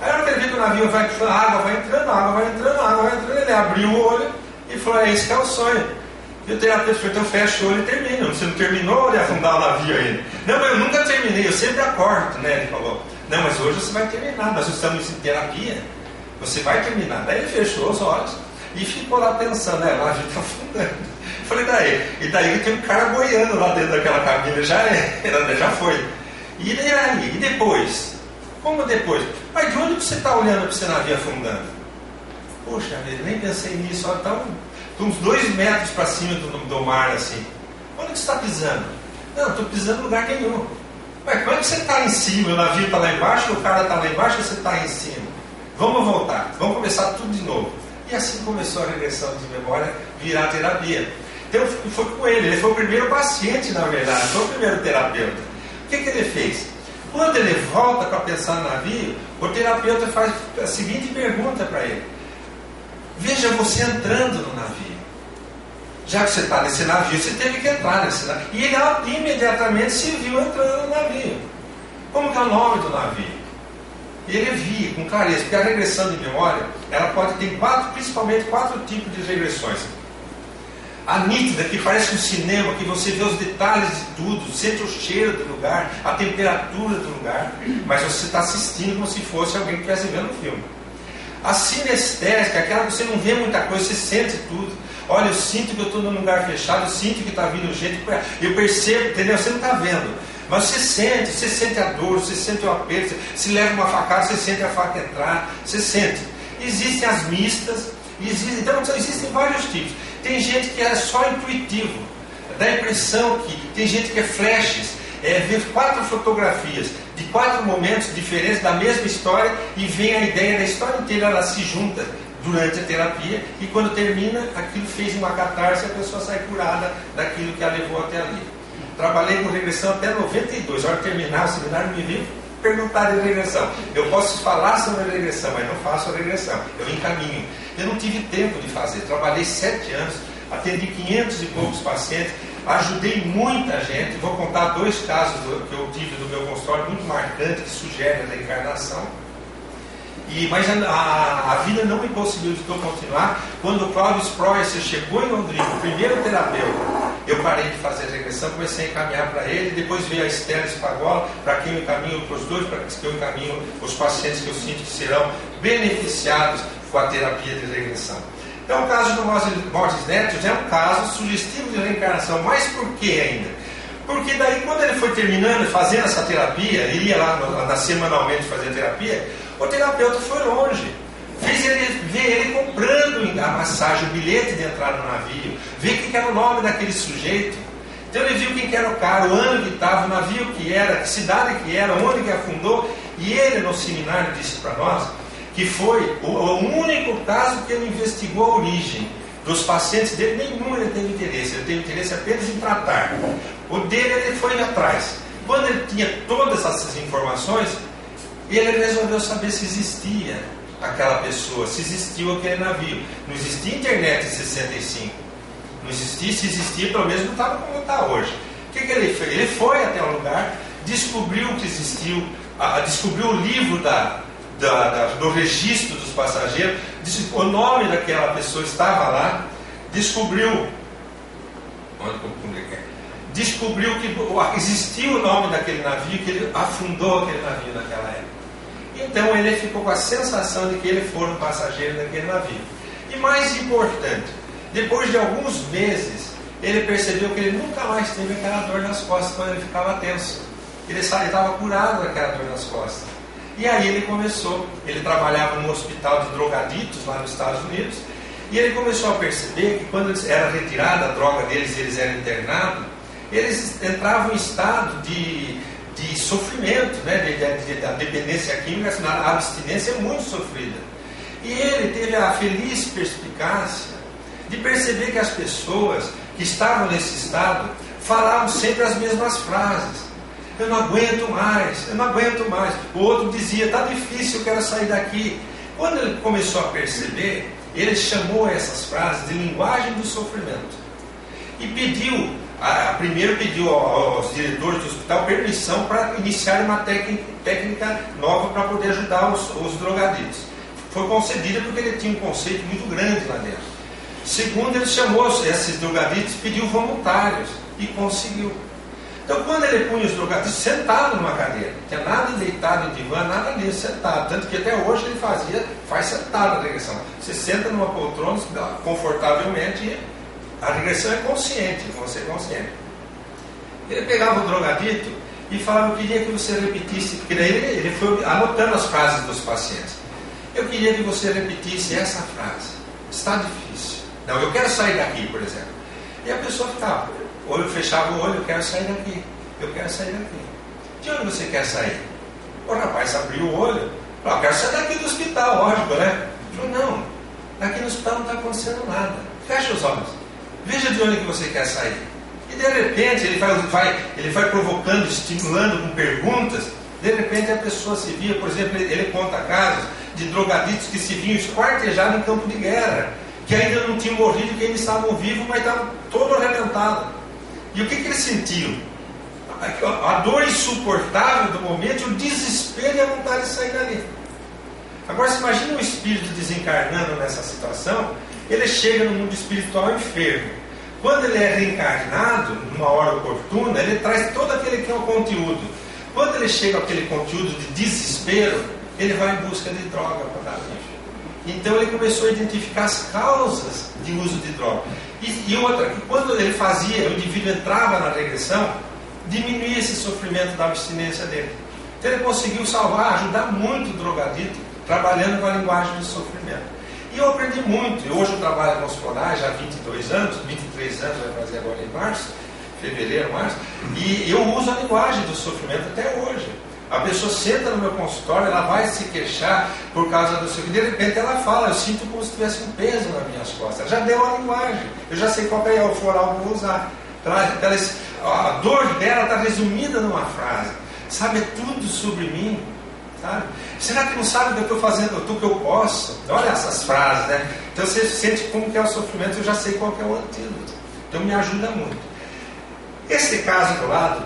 Aí na hora que ele vê que o navio vai afundando, a água vai entrando, a água vai entrando, a água vai entrando, ele abriu o olho e falou, esse que é o sonho. E o terapeuta falou, então fecha o olho e termina. Você não terminou de afundar o navio ainda? Não, mas eu nunca terminei, eu sempre acordo, né? Ele falou, não, mas hoje você vai terminar, nós estamos em terapia, você vai terminar. Daí ele fechou os olhos e ficou lá pensando, o navio está afundando. Eu falei, daí? E daí tem um cara boiando lá dentro daquela cabine, já foi. E daí? E depois? Como depois? Mas de onde você está olhando para esse navio afundando? Poxa vida, nem pensei nisso, então, uns 2 metros para cima do mar, assim. Onde que você está pisando? Não, estou pisando em lugar nenhum. Mas como é que você está em cima? O navio está lá embaixo, o cara está lá embaixo e você está em cima. Vamos voltar, vamos começar tudo de novo. E assim começou a regressão de memória virar terapia. Então foi com ele foi o primeiro paciente, na verdade, foi o primeiro terapeuta. O que ele fez? Quando ele volta para pensar no navio, o terapeuta faz a seguinte pergunta para ele: veja você entrando no navio. Já que você está nesse navio, você teve que entrar nesse navio. E ele imediatamente se viu entrando no navio. Como que é o nome do navio? E ele via com clareza, porque a regressão de memória, ela pode ter principalmente 4 tipos de regressões. A nítida, que parece um cinema, que você vê os detalhes de tudo, sente o cheiro do lugar, a temperatura do lugar, mas você está assistindo como se fosse alguém que estivesse vendo um filme. A sinestésica, aquela que você não vê muita coisa, você sente tudo. Olha, eu sinto que eu estou num lugar fechado, eu sinto que está vindo gente, eu percebo, entendeu? Você não está vendo, mas você sente a dor, você sente o aperto, se leva uma facada, você sente a faca entrar, você sente. Existem as mistas, então existem vários tipos. Tem gente que é só intuitivo, dá a impressão que tem gente que é flashes, vê 4 fotografias de 4 momentos diferentes da mesma história e vem a ideia da história inteira, ela se junta durante a terapia e quando termina, aquilo fez uma catarse e a pessoa sai curada daquilo que a levou até ali. Trabalhei com regressão até 92, a hora de terminar o seminário me veio perguntar de regressão. Eu posso falar sobre a regressão, mas não faço a regressão, eu encaminho. Eu não tive tempo de fazer, trabalhei 7 anos, atendi 500 e poucos pacientes, ajudei muita gente. Vou contar 2 casos que eu tive do meu consultório muito marcantes que sugerem a reencarnação. Mas a vida não me possibilitou continuar. Quando o Cláudio Sproycer chegou em Londrina, o primeiro terapeuta, eu parei de fazer a regressão, comecei a encaminhar para ele. Depois veio a Estela Spagola, para quem eu encaminho para os 2, para que eu encaminho os pacientes que eu sinto que serão beneficiados com a terapia de regressão. Então, o caso do Morris Netos é um caso sugestivo de reencarnação. Mas por que ainda? Porque daí, quando ele foi terminando, fazendo essa terapia, ele ia lá semanalmente fazer a terapia, o terapeuta foi longe. Fez ele ver ele comprando a massagem, o bilhete de entrar no navio, ver o que era o nome daquele sujeito. Então ele viu quem era o cara, o ano que estava, o navio que era, que cidade que era, onde que afundou. E ele, no seminário, disse para nós que foi o único caso que ele investigou a origem dos pacientes dele. Nenhum ele teve interesse apenas em tratar. O dele ele foi atrás. Quando ele tinha todas essas informações, ele resolveu saber se existia aquela pessoa, se existiu aquele navio. Não existia internet em 65. Não existia, se existia, pelo menos não estava como está hoje. O que ele fez? Ele foi até um lugar, descobriu que existiu, descobriu o livro do registro dos passageiros, o nome daquela pessoa estava lá, descobriu que existiu o nome daquele navio, que ele afundou aquele navio naquela época. Então ele ficou com a sensação de que ele foi um passageiro daquele navio. E mais importante, depois de alguns meses, ele percebeu que ele nunca mais teve aquela dor nas costas quando ele ficava tenso. Ele estava curado daquela dor nas costas. E aí ele trabalhava num hospital de drogaditos lá nos Estados Unidos, e ele começou a perceber que quando era retirada a droga deles e eles eram internados, eles entravam em estado de sofrimento, né, da dependência química, a abstinência é muito sofrida. E ele teve a feliz perspicácia de perceber que as pessoas que estavam nesse estado falavam sempre as mesmas frases: eu não aguento mais, eu não aguento mais. O outro dizia: está difícil, eu quero sair daqui. Quando ele começou a perceber, ele chamou essas frases de linguagem do sofrimento. E pediu, primeiro pediu aos diretores do hospital permissão para iniciar uma técnica nova para poder ajudar os drogaditos. Foi concedida porque ele tinha um conceito muito grande lá dentro. Segundo, ele chamou esses drogaditos, pediu voluntários e conseguiu. Então, quando ele punha os drogaditos sentado numa cadeira, não tinha nada deitado em divã, nada disso, sentado. Tanto que até hoje ele faz sentado a regressão. Você senta numa poltrona confortavelmente e a regressão é consciente, você é consciente. Ele pegava o drogadito e falava: eu queria que você repetisse, porque daí ele foi anotando as frases dos pacientes. Eu queria que você repetisse essa frase. Está difícil. Não, eu quero sair daqui, por exemplo. E a pessoa ficava, olho, fechava o olho: eu quero sair daqui, eu quero sair daqui. De onde você quer sair? O rapaz abriu o olho, falou: eu quero sair daqui do hospital, lógico, né? Ele falou: não, daqui no hospital não está acontecendo nada. Fecha os olhos, veja de onde que você quer sair. E de repente ele vai provocando, estimulando com perguntas. De repente a pessoa se via, por exemplo, ele conta casos de drogaditos que se viam esquartejados em campo de guerra, que ainda não tinham morrido, que ainda estavam vivos, mas estavam todo arrebentados. E o que eles sentiam? A dor insuportável do momento, o desespero e a vontade de sair dali. Agora, você imagina um espírito desencarnando nessa situação. Ele chega no mundo espiritual enfermo. Quando ele é reencarnado, numa hora oportuna, ele traz todo aquele que é o conteúdo. Quando ele chega àquele conteúdo de desespero, ele vai em busca de droga para dar alívio. Então ele começou a identificar as causas de uso de droga. E outra, que quando ele fazia, o indivíduo entrava na regressão, diminuía esse sofrimento da abstinência dele. Então ele conseguiu salvar, ajudar muito o drogadito, trabalhando com a linguagem do sofrimento. E eu aprendi muito. Eu hoje eu trabalho com os corais já há 22 anos, 23 anos vai fazer agora em março, fevereiro, março, e eu uso a linguagem do sofrimento até hoje. A pessoa senta no meu consultório, ela vai se queixar por causa do sofrimento, de repente ela fala: eu sinto como se tivesse um peso nas minhas costas. Ela já deu a linguagem, eu já sei qual é o floral que eu vou usar. A dor dela está resumida numa frase. Sabe, é tudo sobre mim. Sabe? Será que não sabe o que eu estou fazendo, o que eu posso? Olha essas frases, né? Então você sente como que é o sofrimento, eu já sei qual que é o antídoto. Então me ajuda muito. Esse caso do lado,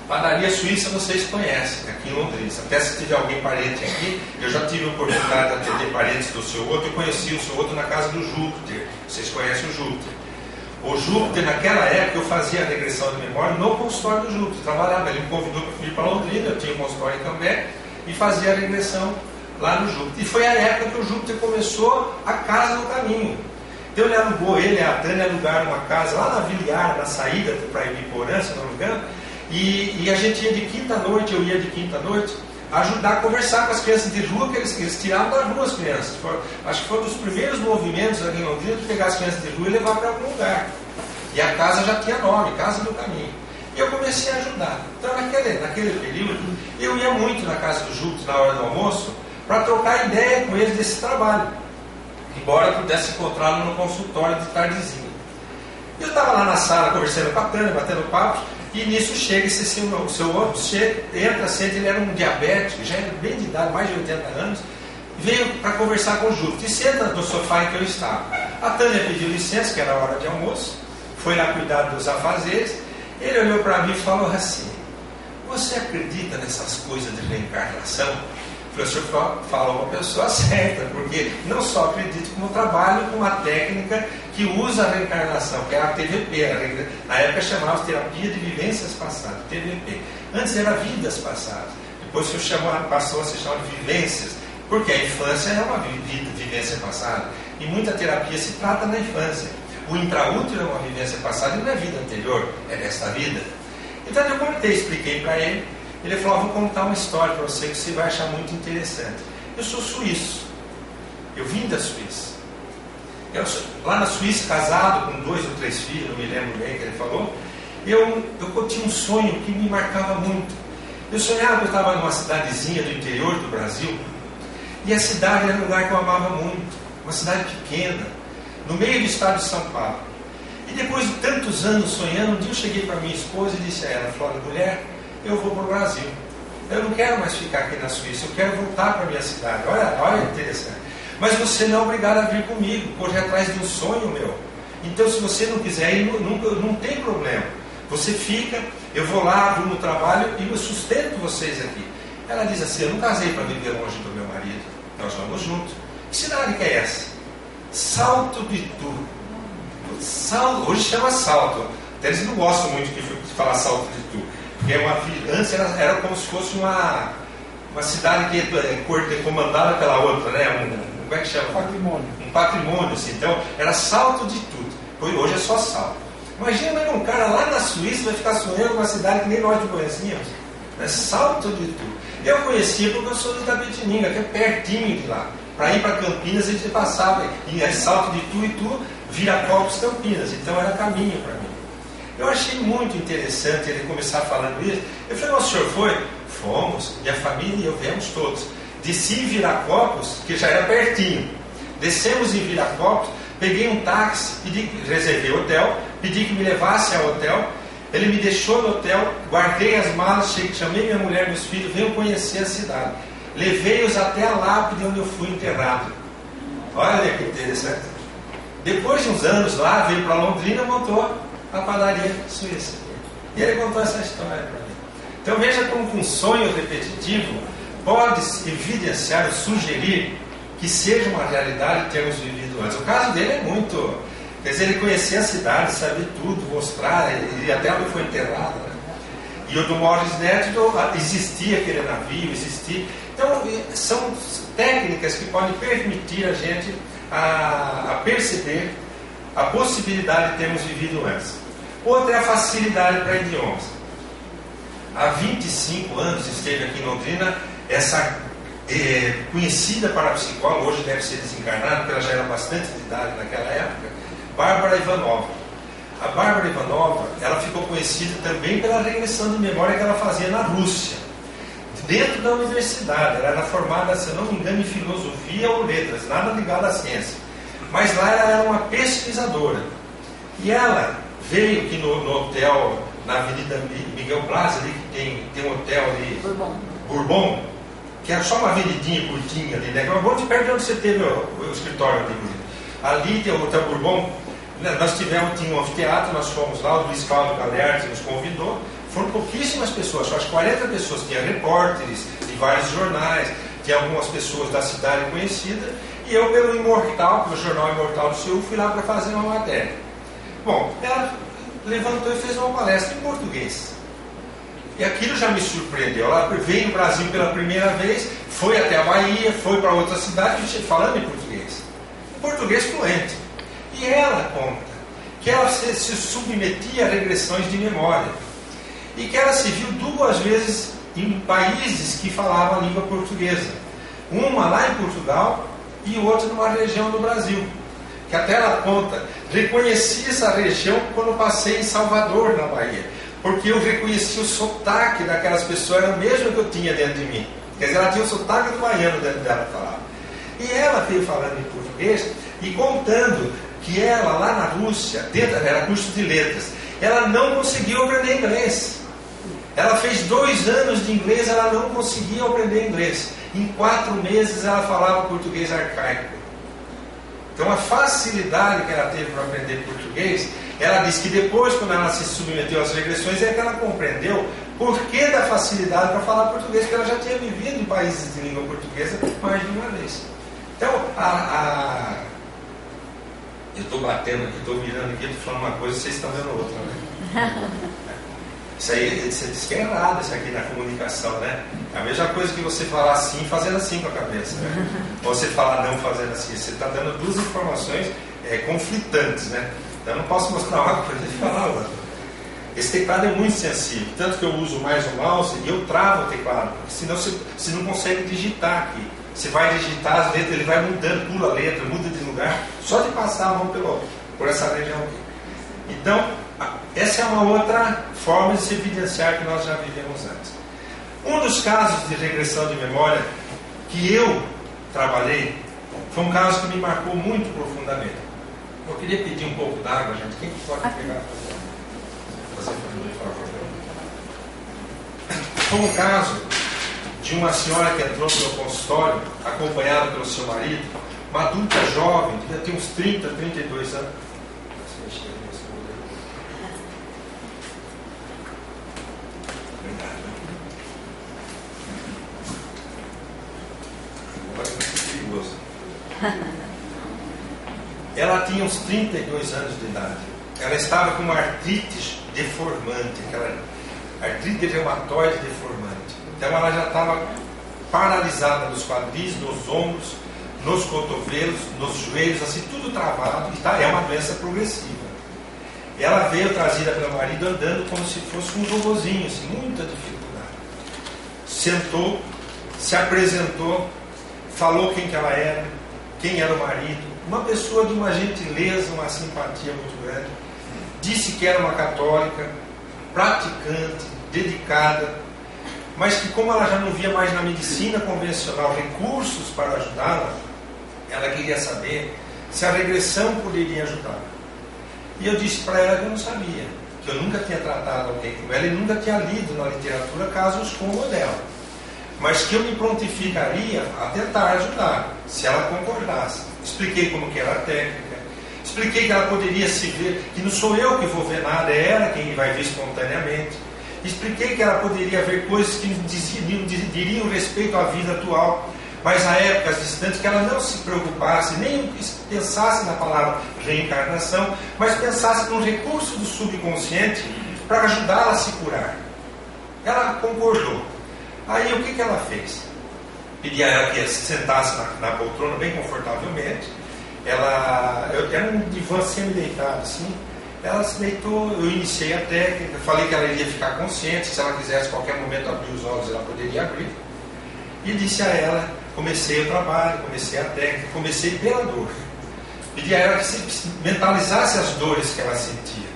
Padaria Suíça, vocês conhecem, aqui em Londrina. Até se tiver alguém parente aqui, eu já tive a oportunidade de atender parentes do seu outro. Eu conheci o seu outro na casa do Júpiter. Vocês conhecem o Júpiter. O Júpiter, naquela época, eu fazia a regressão de memória no consultório do Júpiter. Trabalhava, ele me convidou para ir para Londrina, eu tinha um consultório em Cambé, e fazia a regressão lá no Júpiter. E foi a época que o Júpiter começou a Casa do Caminho. Então ele alugou, ele e a Tânia alugaram uma casa lá na Viliar, na saída para Ibiporã, se não me engano, e a gente ia de quinta-noite, eu ia de quinta-noite, ajudar a conversar com as crianças de rua, que eles tiravam da rua as crianças. Acho que foi um dos primeiros movimentos aqui em Londrina de pegar as crianças de rua e levar para algum lugar. E a casa já tinha nome, Casa do Caminho. E eu comecei a ajudar. Então naquele período, eu ia muito na casa do Júpiter na hora do almoço, para trocar ideia com eles desse trabalho. Embora eu pudesse encontrá-lo no consultório de tardezinha. Eu estava lá na sala conversando com a Tânia, batendo papo, e nisso chega esse seu outro, entra, sente, ele era um diabético, já era bem de idade, mais de 80 anos, veio para conversar com o Júpiter, e senta no sofá em que eu estava. A Tânia pediu licença, que era a hora de almoço, foi lá cuidar dos afazeres, ele olhou para mim e falou assim: você acredita nessas coisas de reencarnação? O professor falou uma pessoa certa, porque não só acredito, como trabalho com uma técnica que usa a reencarnação, que é a TVP. Na época chamava-se Terapia de Vivências Passadas, TVP. Antes era Vidas Passadas, depois passou a se chamar de Vivências, porque a infância é uma vivência passada, e muita terapia se trata na infância. O intraútero é uma vivência passada e não é vida anterior, é desta vida. Então eu contei, expliquei para ele. Ele falou: vou contar uma história para você que você vai achar muito interessante. Eu sou suíço, eu vim da Suíça. Lá na Suíça, casado com 2 ou 3 filhos, não me lembro bem que ele falou, eu tinha um sonho que me marcava muito. Eu sonhava que eu estava numa cidadezinha do interior do Brasil, e a cidade era um lugar que eu amava muito, uma cidade pequena, no meio do estado de São Paulo. E depois de tantos anos sonhando, um dia eu cheguei para minha esposa e disse a ela: falei: mulher, eu vou para o Brasil, eu não quero mais ficar aqui na Suíça, eu quero voltar para a minha cidade. Olha interessante. Mas você não é obrigado a vir comigo, correr atrás de um sonho meu. Então, se você não quiser ir, não tem problema. Você fica, eu vou lá, vou no trabalho e eu sustento vocês aqui. Ela diz assim: eu não casei para viver longe do meu marido, nós vamos juntos. Que cidade que é essa? Salto de Itu. Hoje chama Salto. Até eles não gostam muito de falar Salto de Itu. Porque antes era como se fosse uma cidade que é comandada pela outra, né? Como é que chama? Patrimônio. Um patrimônio, assim. Então, era Salto de Itu. Hoje é só Salto. Imagina um cara lá na Suíça vai ficar sonhando com uma cidade que nem nós conhecíamos. É Salto de Itu. Eu conhecia porque eu sou de Itapetininga, que é pertinho de lá. Para ir para Campinas a gente passava em Salto de Itu, Viracopos, Campinas. Então era caminho para mim. Eu achei muito interessante ele começar falando isso. Eu falei: o senhor foi? Fomos, minha família e eu viemos todos. Desci em Viracopos, que já era pertinho. Descemos em Viracopos, peguei um táxi, reservei hotel, pedi que me levasse ao hotel. Ele me deixou no hotel, guardei as malas, chamei minha mulher e meus filhos, venham conhecer a cidade. Levei-os até a lápide onde eu fui enterrado. Olha que interessante. Depois de uns anos lá, veio para Londrina e montou a padaria suíça. E ele contou essa história para mim. Então veja como um sonho repetitivo pode evidenciar ou sugerir que seja uma realidade que temos vivido antes. O caso dele é muito... Quer dizer, ele conhecia a cidade, sabia tudo, mostrar, e até onde foi enterrado. Né? E o do Morris Neto, existia aquele navio, existia... Então, são técnicas que podem permitir a gente a perceber a possibilidade de termos vivido antes. Outra é a facilidade para idiomas. Há 25 anos esteve aqui em Londrina essa conhecida parapsicóloga, hoje deve ser desencarnada, porque ela já era bastante de idade naquela época, Bárbara Ivanova. A Bárbara Ivanova, ela ficou conhecida também pela regressão de memória que ela fazia na Rússia, dentro da universidade. Ela era formada, se não me engano, em filosofia ou letras, nada ligado à ciência. Mas lá ela era uma pesquisadora. E ela veio aqui no hotel, na Avenida Miguel Blas, ali que tem um hotel ali, Bourbon, que era só uma avenidinha curtinha ali, né? Muito perto de onde você teve o escritório ali. Ali tem o Hotel Bourbon. Nós tinha um anfiteatro, nós fomos lá, o Luiz Cláudio Galerti nos convidou. Foram pouquíssimas pessoas, só as 40 pessoas. Tinha repórteres de vários jornais, tinha algumas pessoas da cidade conhecida, e eu, pelo Imortal, pelo jornal Imortal do Sul, fui lá para fazer uma matéria. Bom, ela levantou e fez uma palestra em português. E aquilo já me surpreendeu. Ela veio no Brasil pela primeira vez, foi até a Bahia, foi para outra cidade, falando em português. Português fluente. E ela conta que ela se submetia a regressões de memória. E que ela se viu 2 vezes em países que falavam a língua portuguesa. Uma lá em Portugal e outra numa região do Brasil. Que até ela conta, reconheci essa região quando passei em Salvador, na Bahia. Porque eu reconheci o sotaque daquelas pessoas, era o mesmo que eu tinha dentro de mim. Quer dizer, ela tinha o sotaque do baiano dentro dela que falava. E ela veio falando em português e contando que ela, lá na Rússia, era curso de letras, ela não conseguiu aprender inglês. Ela fez 2 anos de inglês, ela não conseguia aprender inglês. Em 4 meses ela falava português arcaico. Então a facilidade que ela teve para aprender português, ela disse que depois, quando ela se submeteu às regressões, é que ela compreendeu por que da facilidade para falar português, porque ela já tinha vivido em países de língua portuguesa mais de uma vez. Então, eu estou batendo aqui, estou virando aqui, estou falando uma coisa, vocês estão vendo outra, né? Isso aí, você diz que é errado isso aqui na comunicação, né? É a mesma coisa que você falar assim, fazendo assim com a cabeça, né? Ou você falar não fazendo assim. Você está dando 2 informações conflitantes, né? Então eu não posso mostrar uma coisa e falar outra. Esse teclado é muito sensível, tanto que eu uso mais o mouse e eu travo o teclado, porque senão você não consegue digitar aqui. Você vai digitar as letras, ele vai mudando, pula a letra, muda de lugar, só de passar a mão por essa região aqui. Então, essa é uma outra forma de se evidenciar que nós já vivemos antes. Um dos casos de regressão de memória que eu trabalhei foi um caso que me marcou muito profundamente. Eu queria pedir um pouco d'água, gente. Quem pode pegar? Fazer por favor. Foi um caso de uma senhora que entrou no meu consultório, acompanhada pelo seu marido, uma adulta jovem, devia ter uns 30, 32 anos. Agora é muito perigoso. Ela tinha uns 32 anos de idade. Ela estava com uma artrite deformante, aquela artrite reumatoide deformante. Então ela já estava paralisada nos quadris, nos ombros, nos cotovelos, nos joelhos, assim, tudo travado. E é uma doença progressiva. Ela veio trazida pelo marido andando como se fosse um robozinho, assim, muita dificuldade. Sentou, se apresentou, falou quem que ela era, quem era o marido. Uma pessoa de uma gentileza, uma simpatia muito grande. Disse que era uma católica, praticante, dedicada, mas que como ela já não via mais na medicina convencional recursos para ajudá-la, ela queria saber se a regressão poderia ajudá-la. E eu disse para ela que eu não sabia, que eu nunca tinha tratado alguém com ela e nunca tinha lido na literatura casos como o dela, mas que eu me prontificaria a tentar ajudar, se ela concordasse. Expliquei como que era a técnica, expliquei que ela poderia se ver, que não sou eu que vou ver nada, é ela quem vai ver espontaneamente. Expliquei que ela poderia ver coisas que diriam respeito à vida atual, mas a épocas distantes, que ela não se preocupasse, nem pensasse na palavra reencarnação, mas pensasse num recurso do subconsciente para ajudá-la a se curar. Ela concordou. Aí o que ela fez? Pedi a ela que se sentasse na poltrona bem confortavelmente. Eu era um divã semi-deitado assim. Ela se deitou, eu iniciei a técnica, falei que ela iria ficar consciente, se ela quisesse a qualquer momento abrir os olhos, ela poderia abrir. E disse a ela, comecei o trabalho, comecei a técnica, comecei pela dor. Pedi a ela que se mentalizasse as dores que ela sentia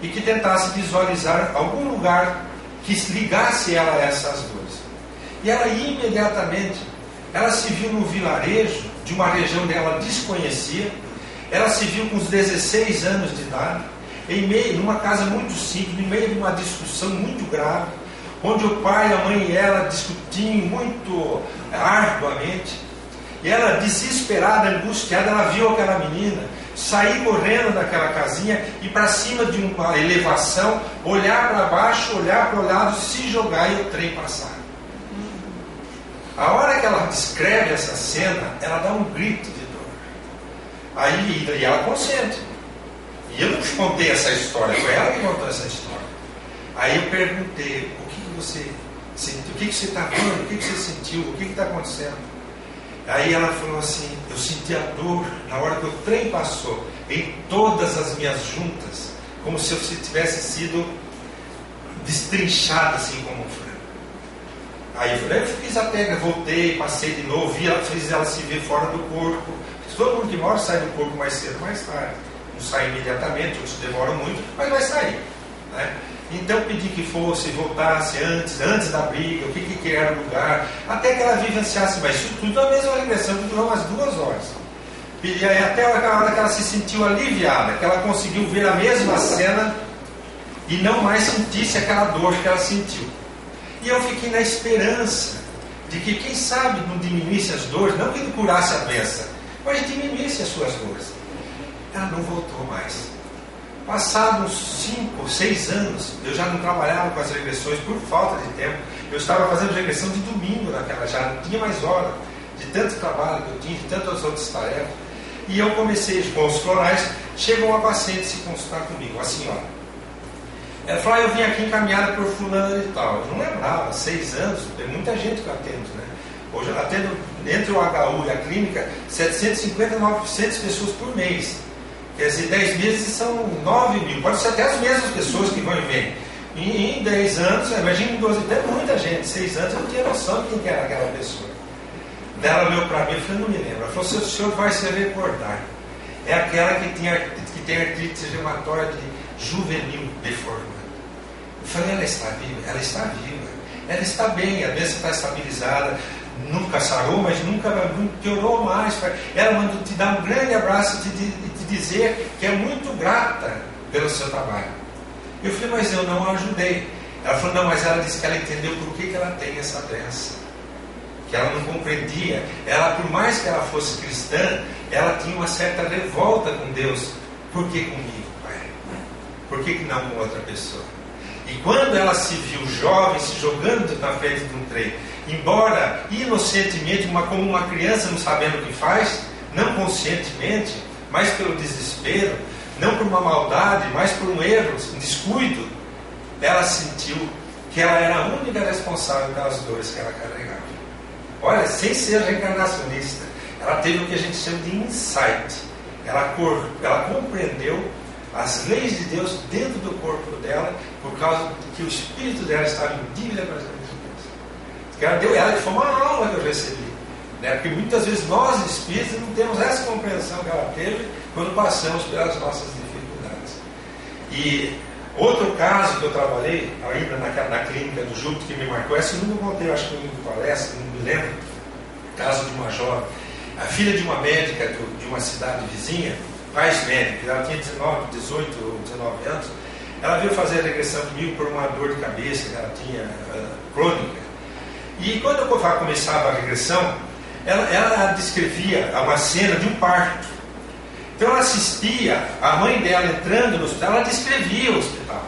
e que tentasse visualizar algum lugar que ligasse ela a essas dores. E ela imediatamente, ela se viu no vilarejo de uma região que ela desconhecia. Ela se viu com uns 16 anos de idade, numa casa muito simples, no meio de uma discussão muito grave, onde o pai, a mãe e ela discutiam muito arduamente. E ela, desesperada, angustiada, ela viu aquela menina sair correndo daquela casinha e para cima de uma elevação, olhar para baixo, olhar para o lado, se jogar e o trem passar. A hora que ela descreve essa cena, ela dá um grito de dor. Aí e ela consente. E eu não te contei essa história, foi ela que contou essa história. Aí eu perguntei, o que você sentiu? O que você está vendo? O que você sentiu? O que está acontecendo? Aí ela falou assim, eu senti a dor na hora que o trem passou, em todas as minhas juntas, como se eu tivesse sido destrinchado assim como um frango. Aí eu fiz a técnica, voltei, passei de novo, fiz ela se ver fora do corpo. Todo mundo que morre sai do corpo mais cedo, mais tarde. Não sai imediatamente, outros demoram muito, mas vai sair, né? Então pedi que voltasse antes da briga, o que era o lugar, até que ela vivenciasse, mas isso tudo é a mesma regressão que durou umas 2 horas. Pedi aí até a hora que ela se sentiu aliviada, que ela conseguiu ver a mesma cena e não mais sentisse aquela dor que ela sentiu. E eu fiquei na esperança de que, quem sabe, não diminuísse as dores, não que não curasse a doença, mas diminuísse as suas dores. Ela não voltou mais. Passados 5 ou 6 anos, eu já não trabalhava com as regressões por falta de tempo. Eu estava fazendo regressão de domingo já não tinha mais hora, de tanto trabalho que eu tinha, de tantas outras tarefas. E eu comecei com os florais. Chega uma paciente se consultar comigo, a senhora. Ela falou, eu vim aqui encaminhada por fulano e tal. Eu não lembrava, 6 anos, tem muita gente que eu atendo, né? Hoje eu atendo, entre o HU e a clínica, 750 a 900 pessoas por mês. Quer dizer, 10 meses são 9 mil. Pode ser até as mesmas pessoas que vão e vêm. E em 10 anos, imagina em 12, tem muita gente. 6 anos eu não tinha noção de quem que era aquela pessoa. Ela olhou para mim e falou, não me lembro. Ela falou, o senhor vai se recordar. É aquela que tem artrite reumatoide juvenil deformada. Eu falei, ela está viva? Ela está viva. Ela está bem, a doença está estabilizada. Nunca sarou, mas nunca piorou mais. Ela mandou te dar um grande abraço e te dizer que é muito grata pelo seu trabalho. Eu falei, mas eu não a ajudei. Ela falou, não, mas ela disse que ela entendeu por que ela tem essa doença. que ela não compreendia. Ela, por mais que ela fosse cristã, ela tinha uma certa revolta com Deus. Por que comigo, Pai? Por que não com outra pessoa? E quando ela se viu jovem, se jogando na frente de um trem, embora inocentemente, como uma criança não sabendo o que faz, não conscientemente, mas pelo desespero, não por uma maldade, mas por um erro, um descuido, ela sentiu que ela era a única responsável pelas dores que ela carregava. Olha, sem ser reencarnacionista, ela teve o que a gente chama de insight. Ela compreendeu as leis de Deus dentro do corpo dela, por causa de que o espírito dela estava em dívida com as leis de Deus. Ela foi uma aula que eu recebi, né? Porque muitas vezes nós espíritos não temos essa compreensão que ela teve quando passamos pelas nossas dificuldades. E outro caso que eu trabalhei ainda na clínica do Júpiter, que me marcou, essa eu nunca contei, eu acho que eu palestra, não me lembro, caso de uma jovem, a filha de uma médica de uma cidade vizinha, pais médicos, ela tinha 18 ou 19 anos, ela veio fazer a regressão comigo por uma dor de cabeça que ela tinha, crônica. E quando eu começava a regressão, ela descrevia uma cena de um parto. Então ela assistia a mãe dela entrando no hospital, ela descrevia o hospital,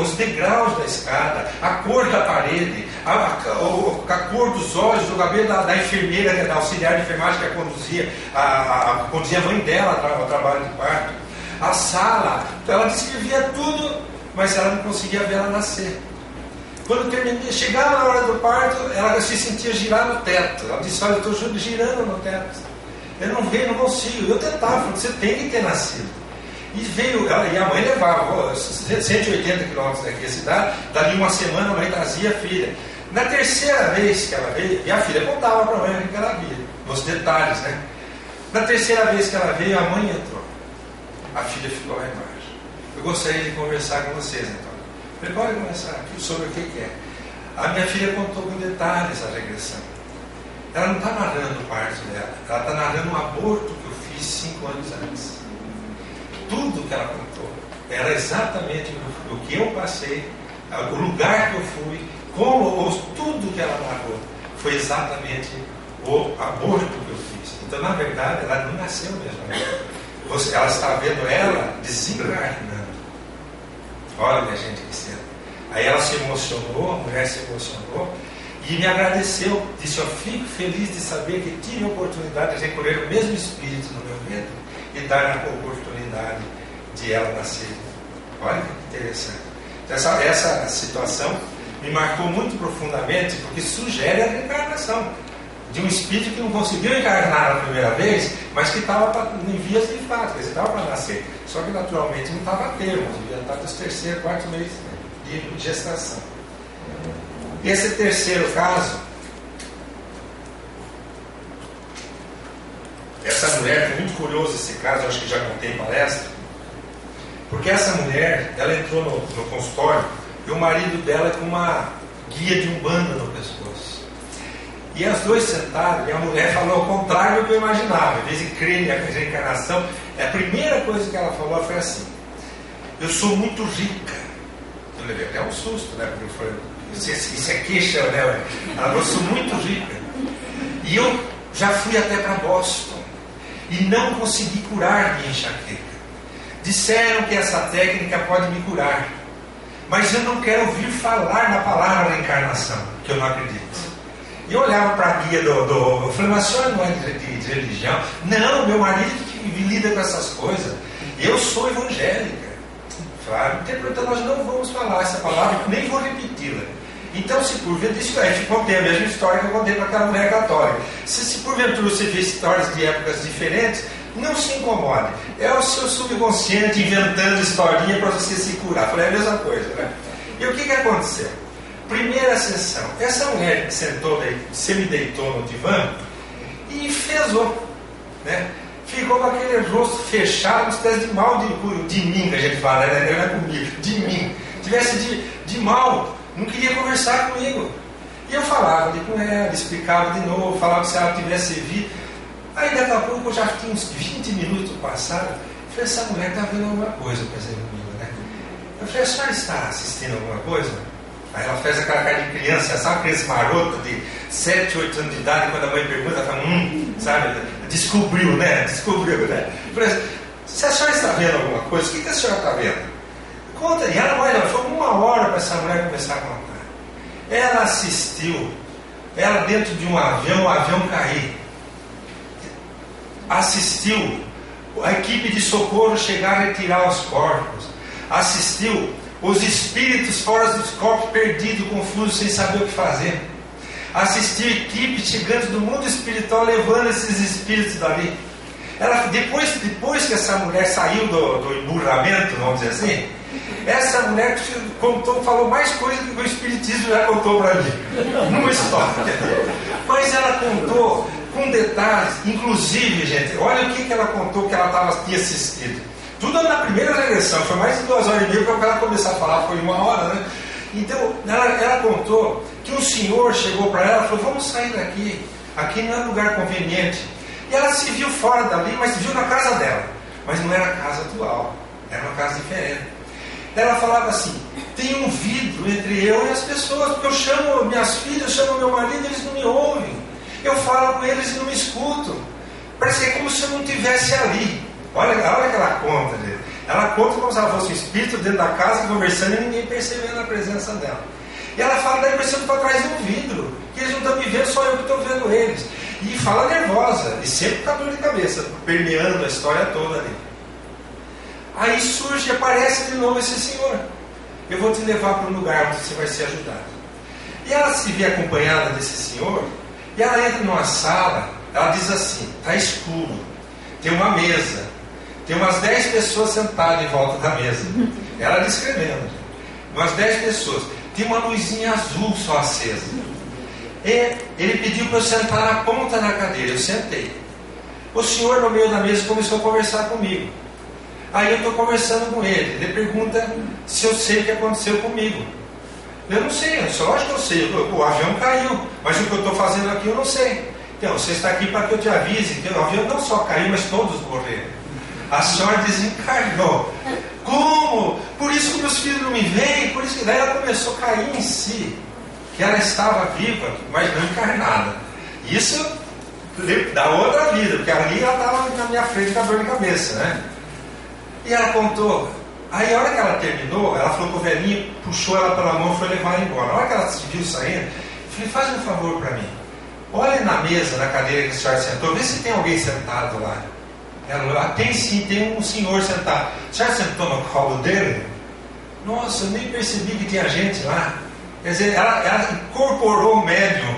os degraus da escada, a cor da parede, a cor dos olhos, do cabelo da enfermeira, da auxiliar de enfermagem que conduzia a mãe dela ao trabalho de parto, a sala. Então ela descrevia tudo, mas ela não conseguia ver ela nascer. Quando chegava na hora do parto, ela se sentia girar no teto. Ela disse: olha, eu estou girando no teto, eu não vejo, não consigo. Eu tentava, você tem que ter nascido. E veio, e a mãe levava 180 quilômetros daqui a cidade, dali uma semana a mãe trazia a filha. Na terceira vez que ela veio, e a filha contava para a mãe o que ela via, os detalhes, né? Na terceira vez que ela veio, a mãe entrou, a filha ficou lá embaixo. Eu gostaria de conversar com vocês, então. Eu falei: pode conversar aqui sobre o que é. A minha filha contou com detalhes a regressão. Ela não está narrando o parto dela, ela está narrando um aborto que eu fiz 5 anos antes. Tudo que ela contou era exatamente o que eu passei, o lugar que eu fui, tudo que ela narrou foi exatamente o aborto que eu fiz. Então, na verdade, ela não nasceu mesmo. Ela está vendo ela desencarnando. Olha, minha gente, que cena. Aí ela se emocionou, a mulher se emocionou e me agradeceu. Disse: eu fico feliz de saber que tive a oportunidade de recolher o mesmo espírito no meu ventre e dar a oportunidade de ela nascer. Olha que interessante. Essa situação me marcou muito profundamente, porque sugere a reencarnação de um espírito que não conseguiu encarnar na primeira vez, mas que estava em vias de fato, quer dizer, estava para nascer, só que naturalmente não estava a termo, devia estar nos terceiro, quarto mês de gestação. Esse terceiro caso, essa mulher, foi muito curioso esse caso, eu acho que já contei em palestra, porque essa mulher, ela entrou no consultório e o marido dela com uma guia de umbanda no pescoço. E as dois sentaram e a mulher falou ao contrário do que eu imaginava. Em vez de crer na reencarnação, a primeira coisa que ela falou foi assim: eu sou muito rica. Eu levei até um susto, né? Porque eu falei: isso é queixa, né? Ela falou: eu sou muito rica. E eu já fui até para Boston e não consegui curar minha enxaqueca. Disseram que essa técnica pode me curar, mas eu não quero ouvir falar na palavra reencarnação, que eu não acredito. E eu olhava para a guia eu falei: mas a senhora não é de religião? Não, meu marido que lida com essas coisas. Eu sou evangélica. Claro, então nós não vamos falar essa palavra, nem vou repeti-la. Então, se porventura, isso é, eu contei a mesma história que eu contei para aquela mulher católica. Se porventura você vê histórias de épocas diferentes, não se incomode. É o seu subconsciente inventando historinha para você se curar. Falei: é a mesma coisa, né? E o que aconteceu? Primeira sessão, essa mulher que sentou, semi-deitou no divã e enfezou, né? Ficou com aquele rosto fechado, uma espécie de mal de mim, que a gente fala, né? Não é comigo, de mim. Tivesse de mal, não queria conversar comigo. E eu falava ali com ela, explicava de novo, falava se ela tivesse vindo. Aí daqui a pouco, eu já tinha uns 20 minutos passados, eu falei: essa mulher está vendo alguma coisa, pensei comigo, né? Eu falei: a senhora está assistindo alguma coisa? Aí ela fez aquela cara de criança, sabe criança marota de 7, 8 anos de idade, quando a mãe pergunta, ela fala, sabe, descobriu, né? Eu falei, se a senhora está vendo alguma coisa, o que a senhora está vendo? Conta, e ela foi 1 hora para essa mulher começar a contar. Ela assistiu, ela dentro de um avião, o avião cair. Assistiu a equipe de socorro chegar a retirar os corpos. Assistiu os espíritos fora dos corpos, perdidos, confusos, sem saber o que fazer. Assistiu a equipe chegando do mundo espiritual, levando esses espíritos dali. Ela, depois que essa mulher saiu do emburramento, vamos dizer assim, essa mulher falou mais coisas do que o espiritismo já contou para mim, numa história. Mas ela contou com detalhes, inclusive, gente, olha o que ela contou que ela tinha assistido. Tudo na primeira regressão, foi mais de 2 horas e meia para ela começar a falar, foi 1 hora, né? Então, ela contou que um senhor chegou para ela e falou, vamos sair daqui, aqui não é lugar conveniente. E ela se viu fora dali, mas se viu na casa dela. Mas não era a casa atual, era uma casa diferente. Ela falava assim, tem um vidro entre eu e as pessoas, porque eu chamo minhas filhas, eu chamo meu marido, eles não me ouvem. Eu falo com eles e não me escutam. Parece que é como se eu não estivesse ali. Olha que ela conta, gente. Ela conta como se ela fosse um espírito dentro da casa, conversando e ninguém percebendo a presença dela. E ela fala da impressão que está atrás de um vidro, que eles não estão me vendo, só eu que estou vendo eles. E fala nervosa, e sempre com a dor de cabeça, permeando a história toda ali. Aí surge, aparece de novo esse senhor. Eu vou te levar para um lugar onde você vai ser ajudado. E ela se vê acompanhada desse senhor, e ela entra numa sala, ela diz assim, está escuro, tem uma mesa, tem umas 10 pessoas sentadas em volta da mesa. Ela descrevendo, umas 10 pessoas, tem uma luzinha azul só acesa. E ele pediu para eu sentar na ponta da cadeira, eu sentei. O senhor no meio da mesa começou a conversar comigo. Aí eu estou conversando com ele pergunta se eu sei o que aconteceu comigo. Eu não sei, lógico que eu sei, o avião caiu, mas o que eu estou fazendo aqui eu não sei. Então, você está aqui para que eu te avise que o avião não só caiu, mas todos morreram. A senhora desencarnou. Como? Por isso que meus filhos não me veem, por isso que daí ela começou a cair em si. Que ela estava viva, mas não encarnada. Isso da outra vida, porque ali ela estava na minha frente com a dor de cabeça, né? E ela contou. Aí a hora que ela terminou, ela falou que o velhinho puxou ela pela mão e foi levar ela embora. A hora que ela se viu saindo, eu falei, faz um favor para mim. Olha na mesa, na cadeira que a senhora sentou, vê se tem alguém sentado lá. Ela falou, tem sim, tem um senhor sentado. A senhora sentou no colo dele? Nossa, eu nem percebi que tinha gente lá. Quer dizer, ela incorporou o médium.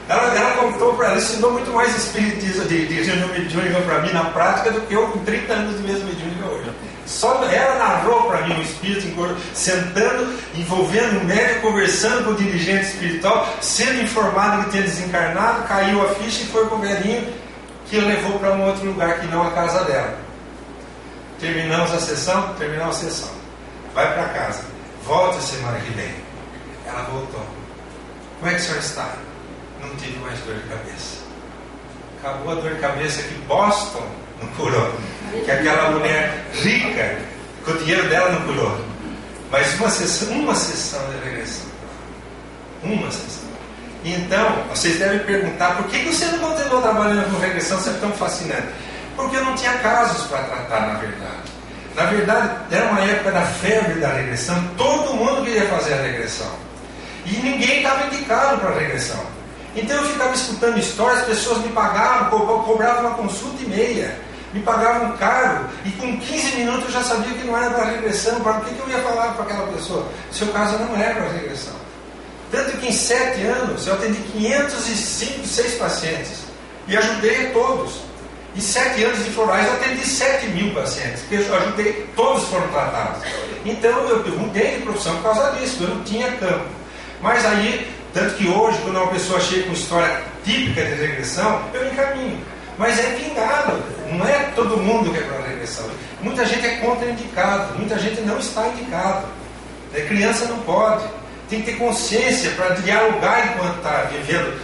Ela contou para ela, ensinou muito mais espiritismo de reunião mediúnica para mim na prática do que eu com 30 anos de mesmo mediúnica hoje. Só ela narrou para mim um espírito sentando, envolvendo o médium, conversando com o dirigente espiritual, sendo informado que tinha desencarnado, caiu a ficha e foi com o velhinho que levou para um outro lugar que não a casa dela. Terminamos a sessão. Vai para casa. Volta semana que vem. Ela voltou. Como é que a senhora está? Não tive mais dor de cabeça. Acabou a dor de cabeça que Boston não curou. Que aquela mulher rica, com o dinheiro dela não curou. Mas uma sessão de regressão. Uma sessão. Então, vocês devem perguntar, por que você não continuou trabalhando com regressão se é tão fascinante? Porque eu não tinha casos para tratar, na verdade. Na verdade, era uma época da febre da regressão, todo mundo queria fazer a regressão. E ninguém estava indicado para a regressão. Então eu ficava escutando histórias, as pessoas me pagavam, cobravam uma consulta e meia, me pagavam caro, e com 15 minutos eu já sabia que não era para regressão. Para o que eu ia falar para aquela pessoa? Seu caso não é para regressão. Tanto que em 7 anos eu atendi 505, 6 pacientes e ajudei a todos. Em 7 anos de florais eu atendi 7.000 pacientes, porque eu ajudei, todos foram tratados. Então eu mudei de profissão por causa disso, eu não tinha campo. Mas aí, tanto que hoje, quando uma pessoa chega com história típica de regressão, eu encaminho. Mas é pingado, não é todo mundo que é para regressão. Muita gente é contraindicado, muita gente não está indicado. Criança não pode. Tem que ter consciência para dialogar enquanto está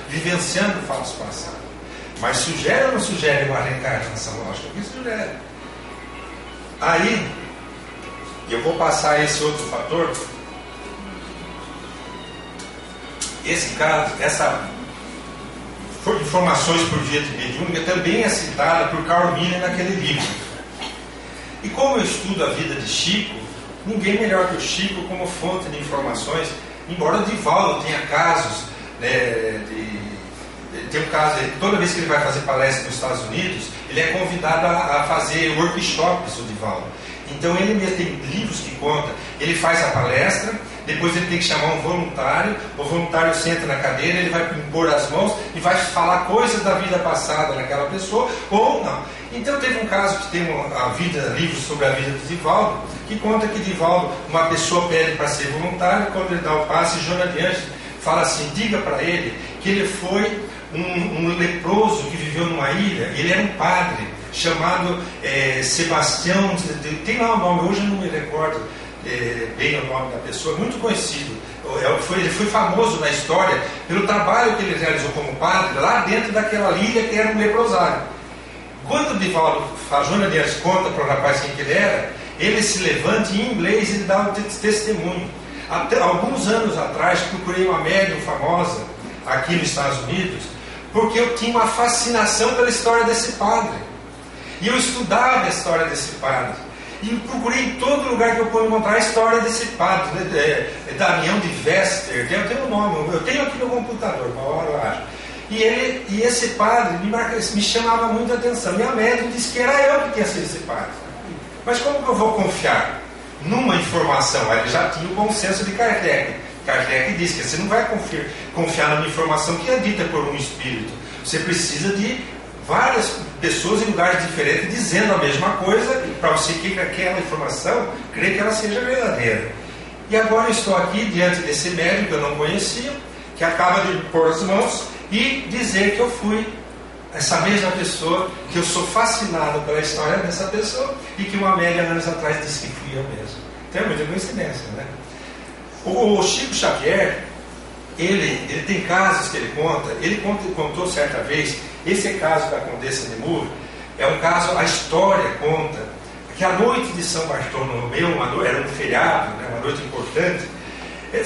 vivenciando o falso passado. Mas sugere ou não sugere uma reencarnação? Lógico que sugere. Aí, eu vou passar esse outro fator. esse caso, essa informações por via de mediúnica também é citada por Carl Miller naquele livro. E como eu estudo a vida de Chico, ninguém melhor que o Chico como fonte de informações, embora o Divaldo tenha casos, né, tem um caso, toda vez que ele vai fazer palestra nos Estados Unidos, ele é convidado a fazer workshops, o Divaldo. Então ele mesmo tem livros que conta, ele faz a palestra, depois ele tem que chamar um voluntário, o voluntário senta na cadeira, ele vai impor as mãos e vai falar coisas da vida passada naquela pessoa, ou não. Então teve um caso que tem livros sobre a vida de Divaldo, que conta que Divaldo, uma pessoa pede para ser voluntário, quando ele dá o passe, Joana de Anjos fala assim, diga para ele que ele foi um leproso que viveu numa ilha, ele era um padre, chamado Sebastião, tem lá o nome, hoje eu não me recordo bem o nome da pessoa, muito conhecido. Ele foi famoso na história pelo trabalho que ele realizou como padre lá dentro daquela ilha que era um leprosário. Quando o Divaldo, a Joana de Anjos conta para o rapaz quem que ele era, ele se levanta e em inglês ele dá um testemunho. Até alguns anos atrás procurei uma médium famosa aqui nos Estados Unidos, porque eu tinha uma fascinação pela história desse padre. E eu estudava a história desse padre. E procurei em todo lugar que eu pude encontrar a história desse padre. Damião de Vester, tem um nome, eu tenho aqui no computador, uma hora eu acho. E esse padre me chamava muita atenção. E a médium disse que era eu que tinha sido esse padre. Mas como que eu vou confiar numa informação? Ele já tinha o bom senso de Kardec. Kardec diz que você não vai confiar numa informação que é dita por um espírito. Você precisa de várias pessoas em lugares diferentes dizendo a mesma coisa para você que aquela informação crê que ela seja verdadeira. E agora eu estou aqui diante desse médium que eu não conhecia, que acaba de pôr as mãos e dizer que eu fui essa mesma pessoa, que eu sou fascinado pela história dessa pessoa e que uma média anos atrás disse que fui eu mesmo. Então é muita coincidência, né? O Chico Xavier, ele tem casos que ele contou certa vez, esse caso da Condessa de Moura, é um caso, a história conta, que a noite de São Bartolomeu, era um feriado, né, uma noite importante,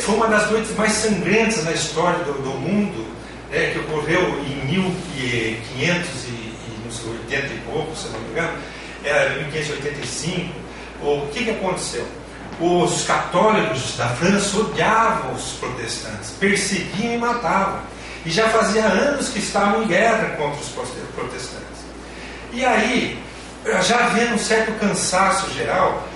foi uma das noites mais sangrentas na história do mundo, né, que ocorreu em 1580 e pouco, se não me engano, era 1585. O que aconteceu? Os católicos da França odiavam os protestantes, perseguiam e matavam. E já fazia anos que estavam em guerra contra os protestantes. E aí, já havendo um certo cansaço geral,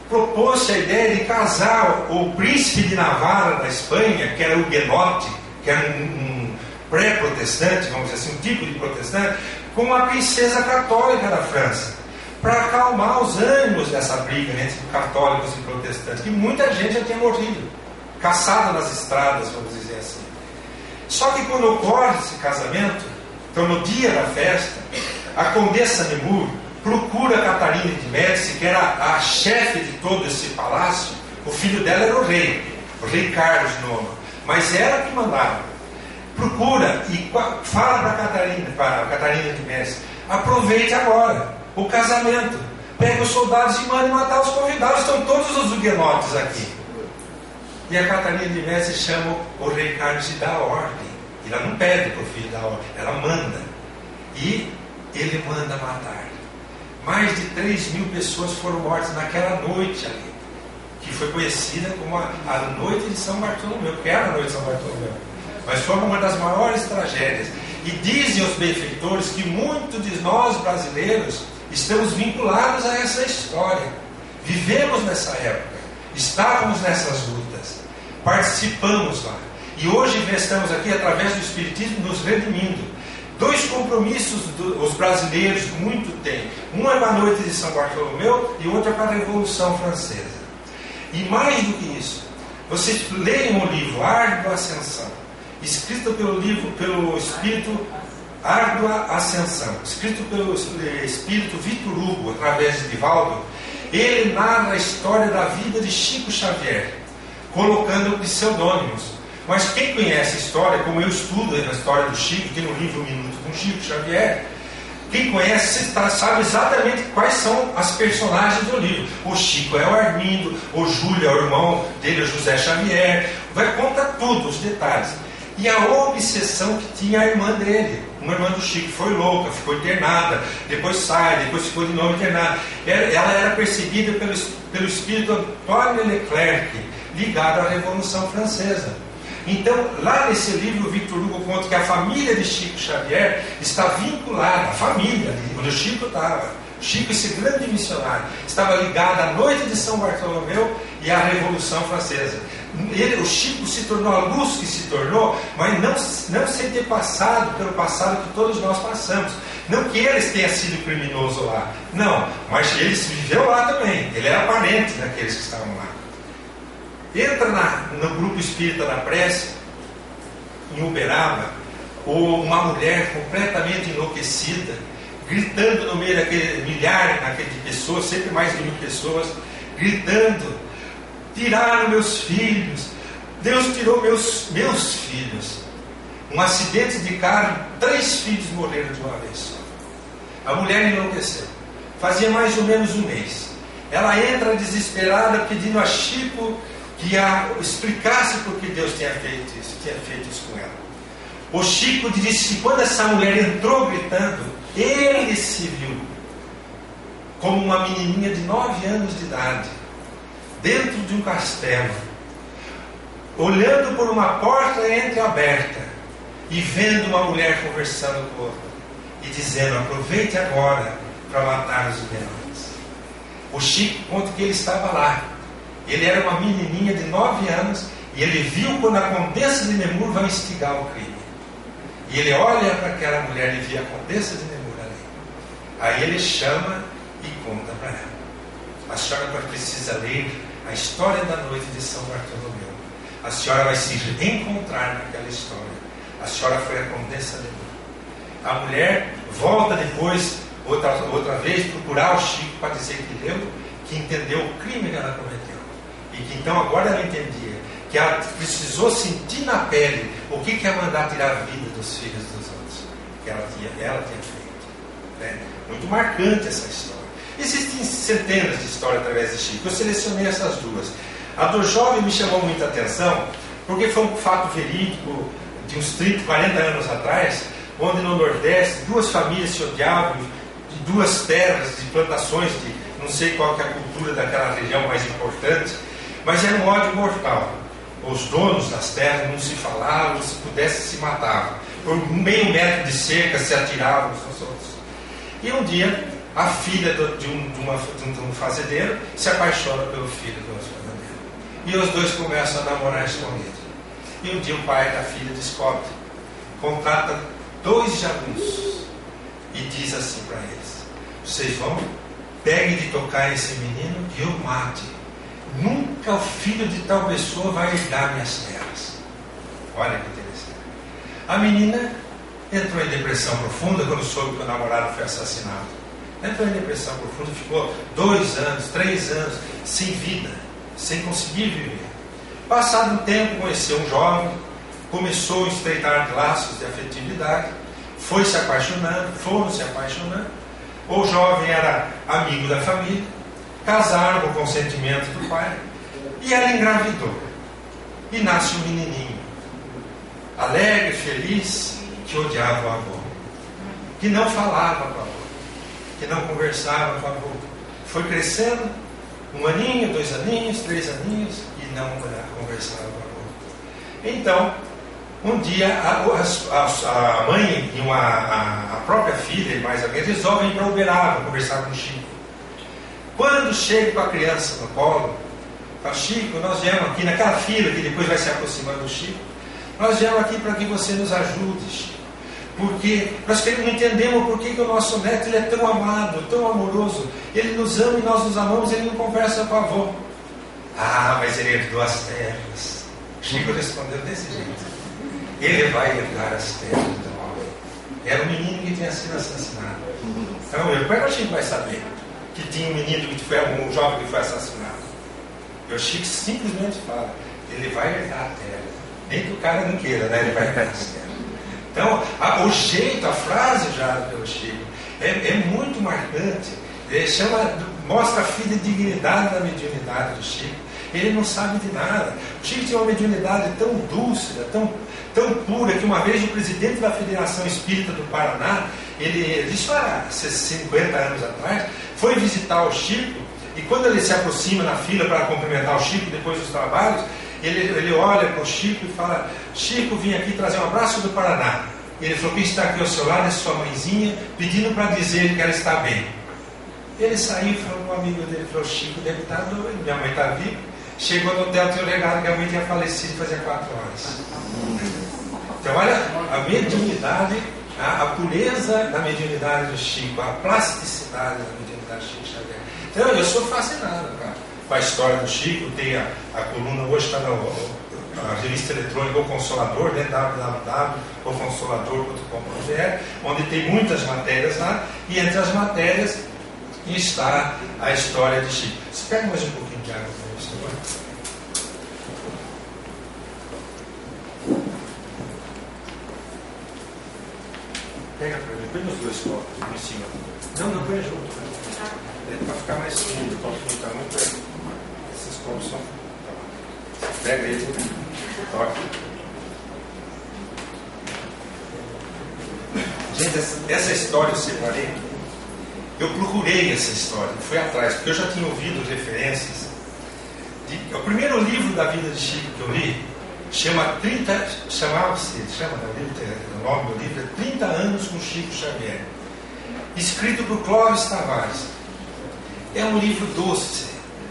propôs-se a ideia de casar o príncipe de Navarra da Espanha, que era huguenote, que era um pré-protestante, vamos dizer assim, um tipo de protestante, com a princesa católica da França, para acalmar os ânimos dessa briga entre católicos e protestantes, que muita gente já tinha morrido, caçada nas estradas, vamos dizer assim. Só que quando ocorre esse casamento, então no dia da festa, a Condessa de Moura procura Catarina de Médici, que era a chefe de todo esse palácio. O filho dela era o rei Carlos IX, mas ela que mandava. Procura e fala para Catarina de Médici: aproveite agora o casamento, pega os soldados e manda matar os convidados, estão todos os huguenotes aqui. E a Catarina de Médici chama o rei Carlos e dá ordem. Ela não pede para o filho dar ordem, ela manda. E ele manda matar. Mais de 3.000 pessoas foram mortas naquela noite ali, que foi conhecida como a noite de São Bartolomeu, que era a noite de São Bartolomeu. Mas foi uma das maiores tragédias. E dizem os benfeitores que muitos de nós brasileiros estamos vinculados a essa história. Vivemos nessa época, estávamos nessas lutas, participamos lá. E hoje estamos aqui, através do Espiritismo, nos redimindo. 2 compromissos os brasileiros muito têm. Um é para a noite de São Bartolomeu e outro é para a Revolução Francesa. E mais do que isso, vocês leiam o livro Árdua Ascensão, escrito pelo Espírito Árdua Ascensão, escrito pelo Espírito Vitor Hugo, através de Divaldo. Ele narra a história da vida de Chico Xavier, colocando pseudônimos. Mas quem conhece a história, como eu estudo a história do Chico, tem um livro Minuto com Chico Xavier, quem conhece sabe exatamente quais são as personagens do livro. O Chico é o Armindo, o Júlio é o irmão dele, o José Xavier, vai contar tudo, os detalhes. E a obsessão que tinha a irmã dele, uma irmã do Chico, foi louca, ficou internada, depois sai, depois ficou de novo internada. Ela era perseguida pelo espírito Antoine Leclerc, ligado à Revolução Francesa. Então, lá nesse livro, o Victor Hugo conta que a família de Chico Xavier está vinculada, a família, onde o Chico estava. Chico, esse grande missionário, estava ligado à noite de São Bartolomeu e à Revolução Francesa. O Chico se tornou a luz que se tornou, mas não sem ter passado pelo passado que todos nós passamos. Não que eles tenham sido criminosos lá, não, mas ele viveu lá também, ele era parente daqueles que estavam lá. Entra no grupo espírita da prece, em Uberaba, uma mulher completamente enlouquecida, gritando no meio daquele milhares de pessoas, sempre mais de 1000 pessoas, gritando: tiraram meus filhos, Deus tirou meus filhos. Um acidente de carro, 3 filhos morreram de uma vez só. A mulher enlouqueceu. Fazia mais ou menos um mês. Ela entra desesperada pedindo a Chico que explicasse por que Deus tinha feito isso com ela. O Chico disse que quando essa mulher entrou gritando, ele se viu como uma menininha de 9 anos de idade, dentro de um castelo, olhando por uma porta entreaberta e vendo uma mulher conversando com outra e dizendo: aproveite agora para matar os demônios. O Chico conta que ele estava lá. Ele era uma menininha de 9 anos e ele viu quando a Condessa de Nemur vai instigar o crime. E ele olha para aquela mulher e vê a Condessa de Nemur ali. Aí ele chama e conta para ela: a senhora precisa ler a história da noite de São Bartolomeu. A senhora vai se encontrar naquela história. A senhora foi a Condessa de Nemur. A mulher volta depois, outra vez, procurar o Chico para dizer que leu, que entendeu o crime que ela cometeu. E que então agora ela entendia que ela precisou sentir na pele o que é mandar tirar a vida dos filhos dos outros, que ela tinha feito, né? Muito marcante essa história. Existem centenas de histórias através de Chico. Eu selecionei essas duas. A do jovem me chamou muita atenção porque foi um fato verídico de uns 30, 40 anos atrás, onde no Nordeste 2 famílias se odiavam de 2 terras, de plantações, de não sei qual que é a cultura daquela região mais importante, mas era um ódio mortal. Os donos das terras não se falavam, se pudesse se matavam. Por meio metro de cerca se atiravam uns aos outros. E um dia, a filha de um fazendeiro se apaixona pelo filho do outro fazendeiro. E os dois começam a namorar escondido. E um dia o pai da filha descobre, contrata 2 jagunços e diz assim para eles: vocês vão, peguem de tocar esse menino e eu mate. Nunca o filho de tal pessoa vai herdar minhas terras. Olha que interessante. A menina entrou em depressão profunda quando soube que o namorado foi assassinado. Entrou em depressão profunda, ficou 2 anos, 3 anos sem vida, sem conseguir viver. Passado um tempo, conheceu um jovem, começou a estreitar laços de afetividade, foi se apaixonando, foram se apaixonando. O jovem era amigo da família, casaram com o consentimento do pai, e ela engravidou. E nasce um menininho, alegre, feliz, que odiava o avô, que não falava com o avô, que não conversava com o avô. Foi crescendo, 1 aninho, 2 aninhos, 3 aninhos, e não conversava com o avô. Então, um dia, a mãe e a própria filha, mais alguém, resolvem ir para Uberaba conversar com o Chico. Quando chega com a criança no colo, fala: Chico, nós viemos aqui naquela fila que depois vai se aproximando do Chico, nós viemos aqui para que você nos ajude, Chico, porque nós não entendemos por que o nosso neto ele é tão amado, tão amoroso, ele nos ama e nós nos amamos, ele não conversa com o avô. Ah, mas ele herdou as terras. Chico respondeu desse jeito: ele vai herdar as terras do homem. Era um menino que tinha sido assassinado. Então, como é que o Chico vai saber que tinha um menino que foi um jovem que foi assassinado? E o Chico simplesmente fala: ele vai herdar a terra. Nem que o cara não queira, né? Ele vai herdar as terras. Então, o jeito, a frase usada pelo Chico é muito marcante. Ele mostra a fidedignidade da mediunidade do Chico. Ele não sabe de nada. O Chico tinha uma mediunidade tão dúcida, tão pura que uma vez o presidente da Federação Espírita do Paraná, isso há 50 anos atrás, foi visitar o Chico, e quando ele se aproxima na fila para cumprimentar o Chico depois dos trabalhos, ele olha para o Chico e fala: Chico, vim aqui trazer um abraço do Paraná. Ele falou: quem está aqui ao seu lado é sua mãezinha, pedindo para dizer que ela está bem. Ele saiu e falou para um amigo dele, falou: Chico deve estar doido, minha mãe está viva. Chegou no hotel, tinha um legado que a mãe tinha falecido fazia 4 horas. Então olha, a mediunidade, a pureza da mediunidade do Chico, a plasticidade da mediunidade do Chico Xavier. Então eu sou fascinado, cara, com a história do Chico. Tem a coluna, hoje está na revista eletrônica O Consolador, né, www.oconsolador.com.br, onde tem muitas matérias lá, e entre as matérias está a história de Chico. Você pega mais um pouquinho de água para isso agora? Pega para mim, põe os 2 copos em cima. Não, põe junto. Para ficar mais fundo, o copo não está muito. Esses copos são. Pega ele, toque. Gente, essa história eu separei. Eu procurei essa história, fui atrás, porque eu já tinha ouvido referências. O primeiro livro da vida de Chico que eu li o nome do livro é 30 anos com Chico Xavier, escrito por Clóvis Tavares. É um livro doce.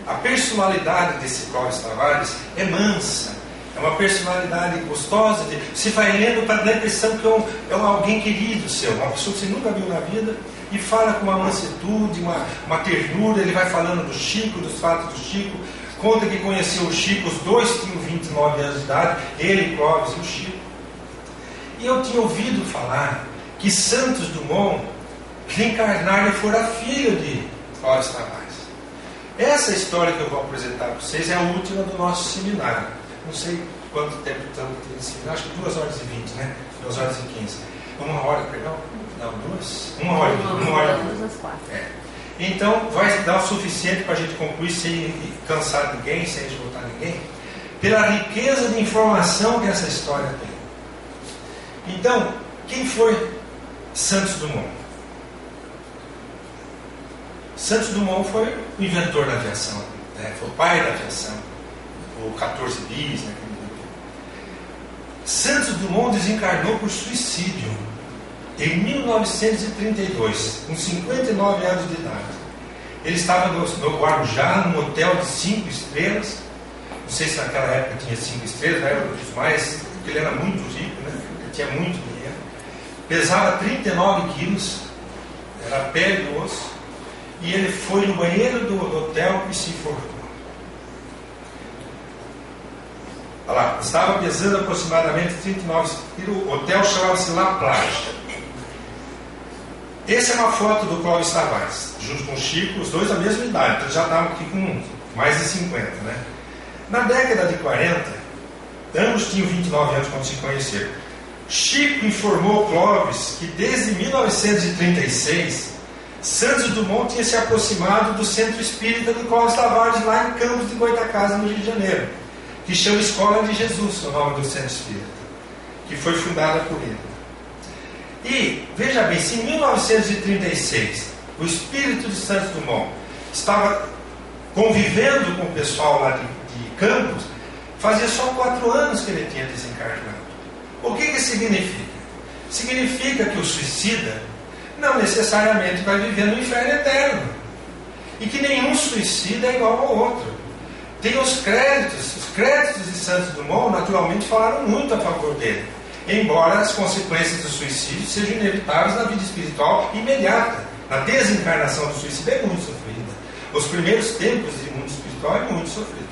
A personalidade desse Clóvis Tavares é mansa, é uma personalidade gostosa. Você vai lendo para dar a impressão que é alguém querido seu, uma pessoa que você nunca viu na vida, e fala com uma mansuetude, uma ternura. Ele vai falando do Chico, dos fatos do Chico, conta que conheceu o Chico, os dois tinham 29 anos de idade, ele, Clóvis e o Chico. E eu tinha ouvido falar que Santos Dumont reencarnara e fora filho de Clóvis Tavares. Essa história que eu vou apresentar para vocês é a última do nosso seminário. Não sei quanto tempo estamos tendo seminário, acho que 2 horas e 20, né? 2 horas e 15. 1 hora, perdão? Não, 2? 1 hora. 1 hora. É. Então, vai dar o suficiente para a gente concluir sem cansar ninguém, sem esgotar ninguém, pela riqueza de informação que essa história tem. Então, quem foi Santos Dumont? Santos Dumont foi o inventor da aviação, né? Foi o pai da aviação, o 14 bis, né? Santos Dumont desencarnou por suicídio em 1932, com 59 anos de idade. Ele estava no Guarujá, num hotel de 5 estrelas. Não sei se naquela época tinha 5 estrelas, era dos mais, porque ele era muito rico, né? Ele tinha muito dinheiro. Pesava 39 quilos, era pele e osso. E ele foi no banheiro do hotel e se enforcou. Olha lá, estava pesando aproximadamente 39 quilos. O hotel chamava-se La Plage. Essa é uma foto do Clóvis Tavares, junto com o Chico, os dois da mesma idade, então já estavam aqui com mais de 50, né? Na década de 40, ambos tinham 29 anos quando se conheceram. Chico informou Clóvis que desde 1936, Santos Dumont tinha se aproximado do centro espírita do Clóvis Tavares, lá em Campos de Goytacazes, no Rio de Janeiro, que chama Escola de Jesus, o nome do centro espírita, que foi fundada por ele. E, veja bem, se em 1936 o espírito de Santos Dumont estava convivendo com o pessoal lá de Campos, fazia só 4 anos que ele tinha desencarnado. O que significa? Significa que o suicida não necessariamente vai viver no inferno eterno, e que nenhum suicida é igual ao outro. Tem os créditos de Santos Dumont naturalmente falaram muito a favor dele, embora as consequências do suicídio sejam inevitáveis na vida espiritual imediata. A desencarnação do suicídio é muito sofrida. Os primeiros tempos do mundo espiritual é muito sofrido.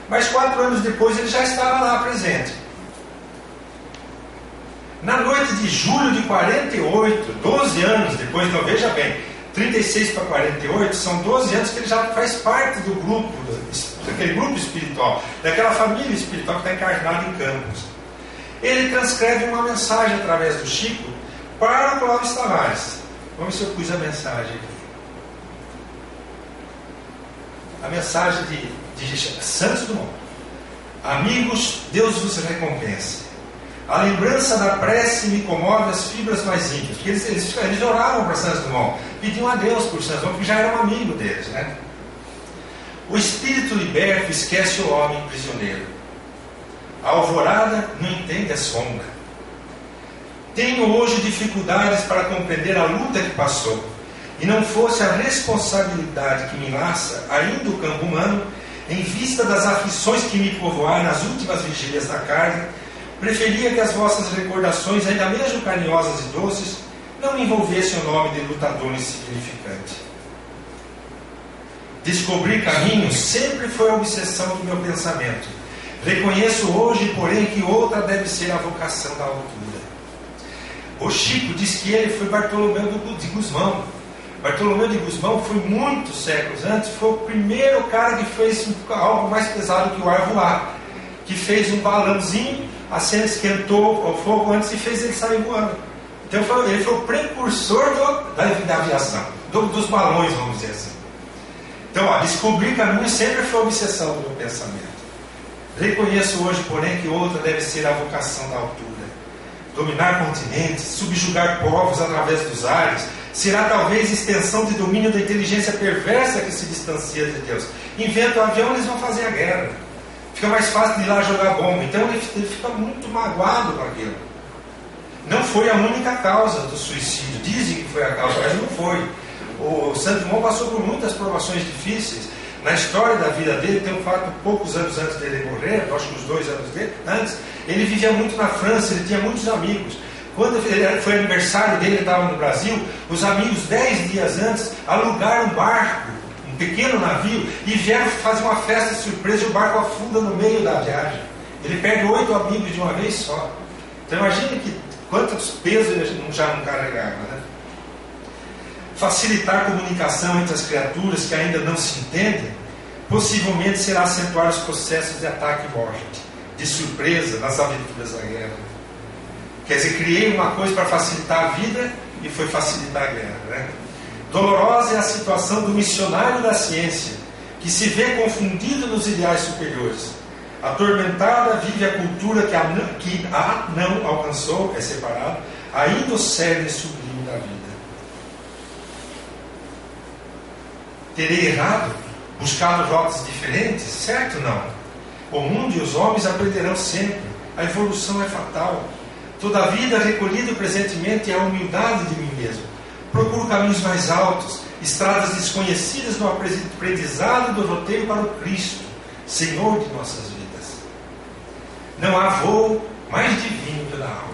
Mas 4 anos depois ele já estava lá presente. Na noite de julho de 48, 12 anos depois, então veja bem, 36 para 48, são 12 anos que ele já faz parte do grupo, daquele grupo espiritual, daquela família espiritual que está encarnada em Campos. Ele transcreve uma mensagem através do Chico para o Clóvis Tavares. Vamos ver se eu pus a mensagem aqui. A mensagem de Santos Dumont. Amigos, Deus vos recompense. A lembrança da prece me comove as fibras mais íntimas. Porque eles oravam para Santos Dumont, pediam a Deus por Santos Dumont, porque já era um amigo deles, né? O espírito liberto esquece o homem prisioneiro. A alvorada não entende a sombra. Tenho hoje dificuldades para compreender a luta que passou. E não fosse a responsabilidade que me laça, ainda o campo humano, em vista das aflições que me povoaram nas últimas vigílias da carne, preferia que as vossas recordações, ainda mesmo carinhosas e doces, não envolvessem o nome de lutador insignificante. Descobrir caminhos sempre foi a obsessão do meu pensamento. Reconheço hoje, porém, que outra deve ser a vocação da altura. O Chico diz que ele foi Bartolomeu de Gusmão. Bartolomeu de Gusmão foi muitos séculos antes, foi o primeiro cara que fez algo mais pesado que o ar voar, que fez um balãozinho, a cena esquentou o fogo antes e fez ele sair voando. Então ele foi o precursor da aviação, dos balões, vamos dizer assim. Então, descobrir caminho sempre foi a obsessão do meu pensamento. Reconheço hoje, porém, que outra deve ser a vocação da altura. Dominar continentes, subjugar povos através dos ares, será talvez extensão de domínio da inteligência perversa que se distancia de Deus. Inventa o avião, eles vão fazer a guerra. Fica mais fácil de ir lá jogar bomba. Então ele fica muito magoado com aquilo. Não foi a única causa do suicídio. Dizem que foi a causa, mas não foi. O Santos Dumont passou por muitas provações difíceis. Na história da vida dele, tem um fato, poucos anos antes dele morrer, acho que uns 2 anos antes, ele vivia muito na França, ele tinha muitos amigos. Quando foi aniversário dele, ele estava no Brasil, os amigos 10 dias antes alugaram um barco, um pequeno navio, e vieram fazer uma festa surpresa e o barco afunda no meio da viagem. Ele perde 8 amigos de uma vez só. Então imagine que quantos pesos ele já não carregava, né? Facilitar a comunicação entre as criaturas que ainda não se entendem, possivelmente será acentuar os processos de ataque e morte, de surpresa nas aventuras da guerra. Quer dizer, criei uma coisa para facilitar a vida e foi facilitar a guerra, né? Dolorosa é a situação do missionário da ciência, que se vê confundido nos ideais superiores. Atormentada vive a cultura que a não alcançou, é separado, ainda o cerne sublime da vida. Terei errado? Buscado rotas diferentes? Certo, não. O mundo e os homens aprenderão sempre. A evolução é fatal. Toda a vida recolhida presentemente é a humildade de mim mesmo. Procuro caminhos mais altos, estradas desconhecidas no aprendizado do roteiro para o Cristo, Senhor de nossas vidas. Não há voo mais divino pela alma.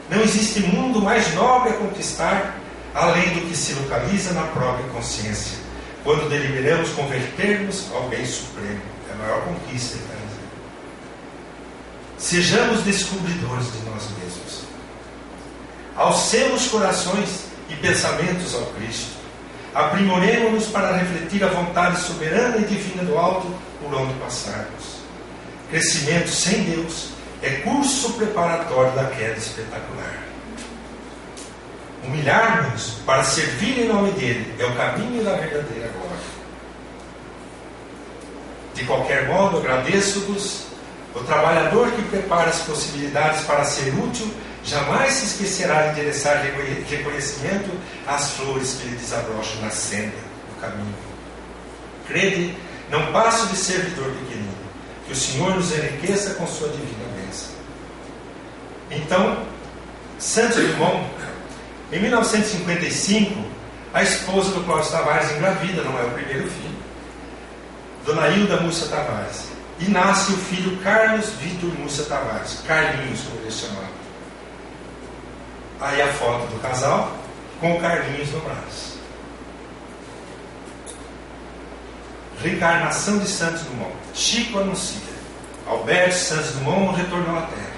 Não existe mundo mais nobre a conquistar, além do que se localiza na própria consciência, quando deliberamos convertermos ao bem supremo. É a maior conquista, então. Sejamos descobridores de nós mesmos. Alcemos corações e pensamentos ao Cristo. Aprimoremo-nos para refletir a vontade soberana e divina do alto por onde passarmos. Crescimento sem Deus é curso preparatório da queda espetacular. Humilhar-nos para servir em nome dele é o caminho da verdadeira glória. De qualquer modo, agradeço-vos. O trabalhador que prepara as possibilidades para ser útil jamais se esquecerá de endereçar reconhecimento às flores que lhe desabrocham na senda do caminho. Crede, não passo de servidor pequenino, que o Senhor nos enriqueça com sua divina bênção. Então, Santos Dumont, em 1955, a esposa do Cláudio Tavares engravida, não é o primeiro filho, Dona Hilda Múcia Tavares. E nasce o filho Carlos Vitor Múcia Tavares, Carlinhos, como ele é chamado. Aí a foto do casal com o Carlinhos no braço. Reencarnação de Santos Dumont. Chico anuncia. Alberto Santos Dumont retornou à Terra.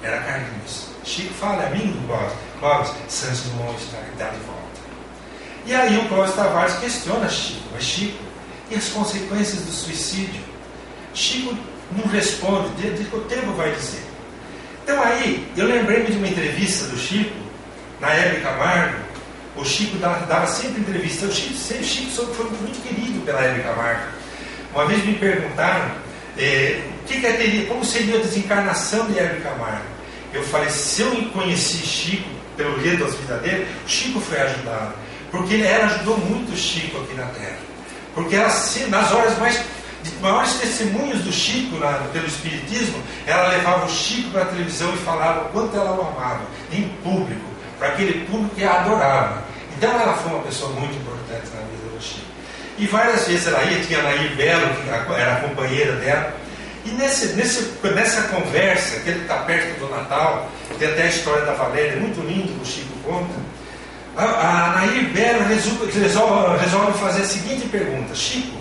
Era Carlinhos. Chico fala, é amigo do Cláudio. Cláudio, Santos Dumont está de volta. E aí o Cláudio Tavares questiona Chico. Mas Chico, e as consequências do suicídio? Chico não responde, o tempo vai dizer. Então aí, eu lembrei-me de uma entrevista do Chico, na Hebe Camargo. O Chico dava sempre entrevista. O Chico foi muito querido pela Hebe Camargo. Uma vez me perguntaram Como seria a desencarnação de Hebe Camargo? Eu falei, se eu conheci Chico pelo livro das vidas dele, Chico foi ajudá-lo, porque ela ajudou muito o Chico aqui na Terra, porque ela, nas horas maiores testemunhos do Chico pelo Espiritismo, ela levava o Chico para a televisão e falava o quanto ela o amava, em público, para aquele público que a adorava. Então ela foi uma pessoa muito importante na vida do Chico. E várias vezes ela ia, tinha a Nair Belo, que era a companheira dela, e nessa conversa, que ele está perto do Natal, tem até a história da Valéria, muito lindo que o Chico conta, a Nair Belo resolve fazer a seguinte pergunta: Chico,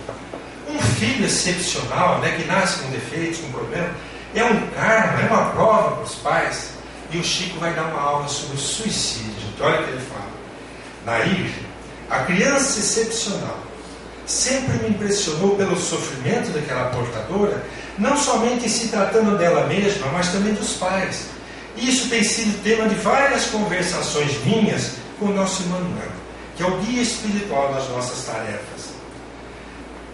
um filho excepcional, né, que nasce com defeitos, com problemas, é um karma, é uma prova para os pais? E o Chico vai dar uma aula sobre o suicídio. Olha o que ele fala: Nair, a criança excepcional sempre me impressionou pelo sofrimento daquela portadora, não somente se tratando dela mesma, mas também dos pais. Isso tem sido tema de várias conversações minhas com o nosso Emmanuel, que é o guia espiritual das nossas tarefas.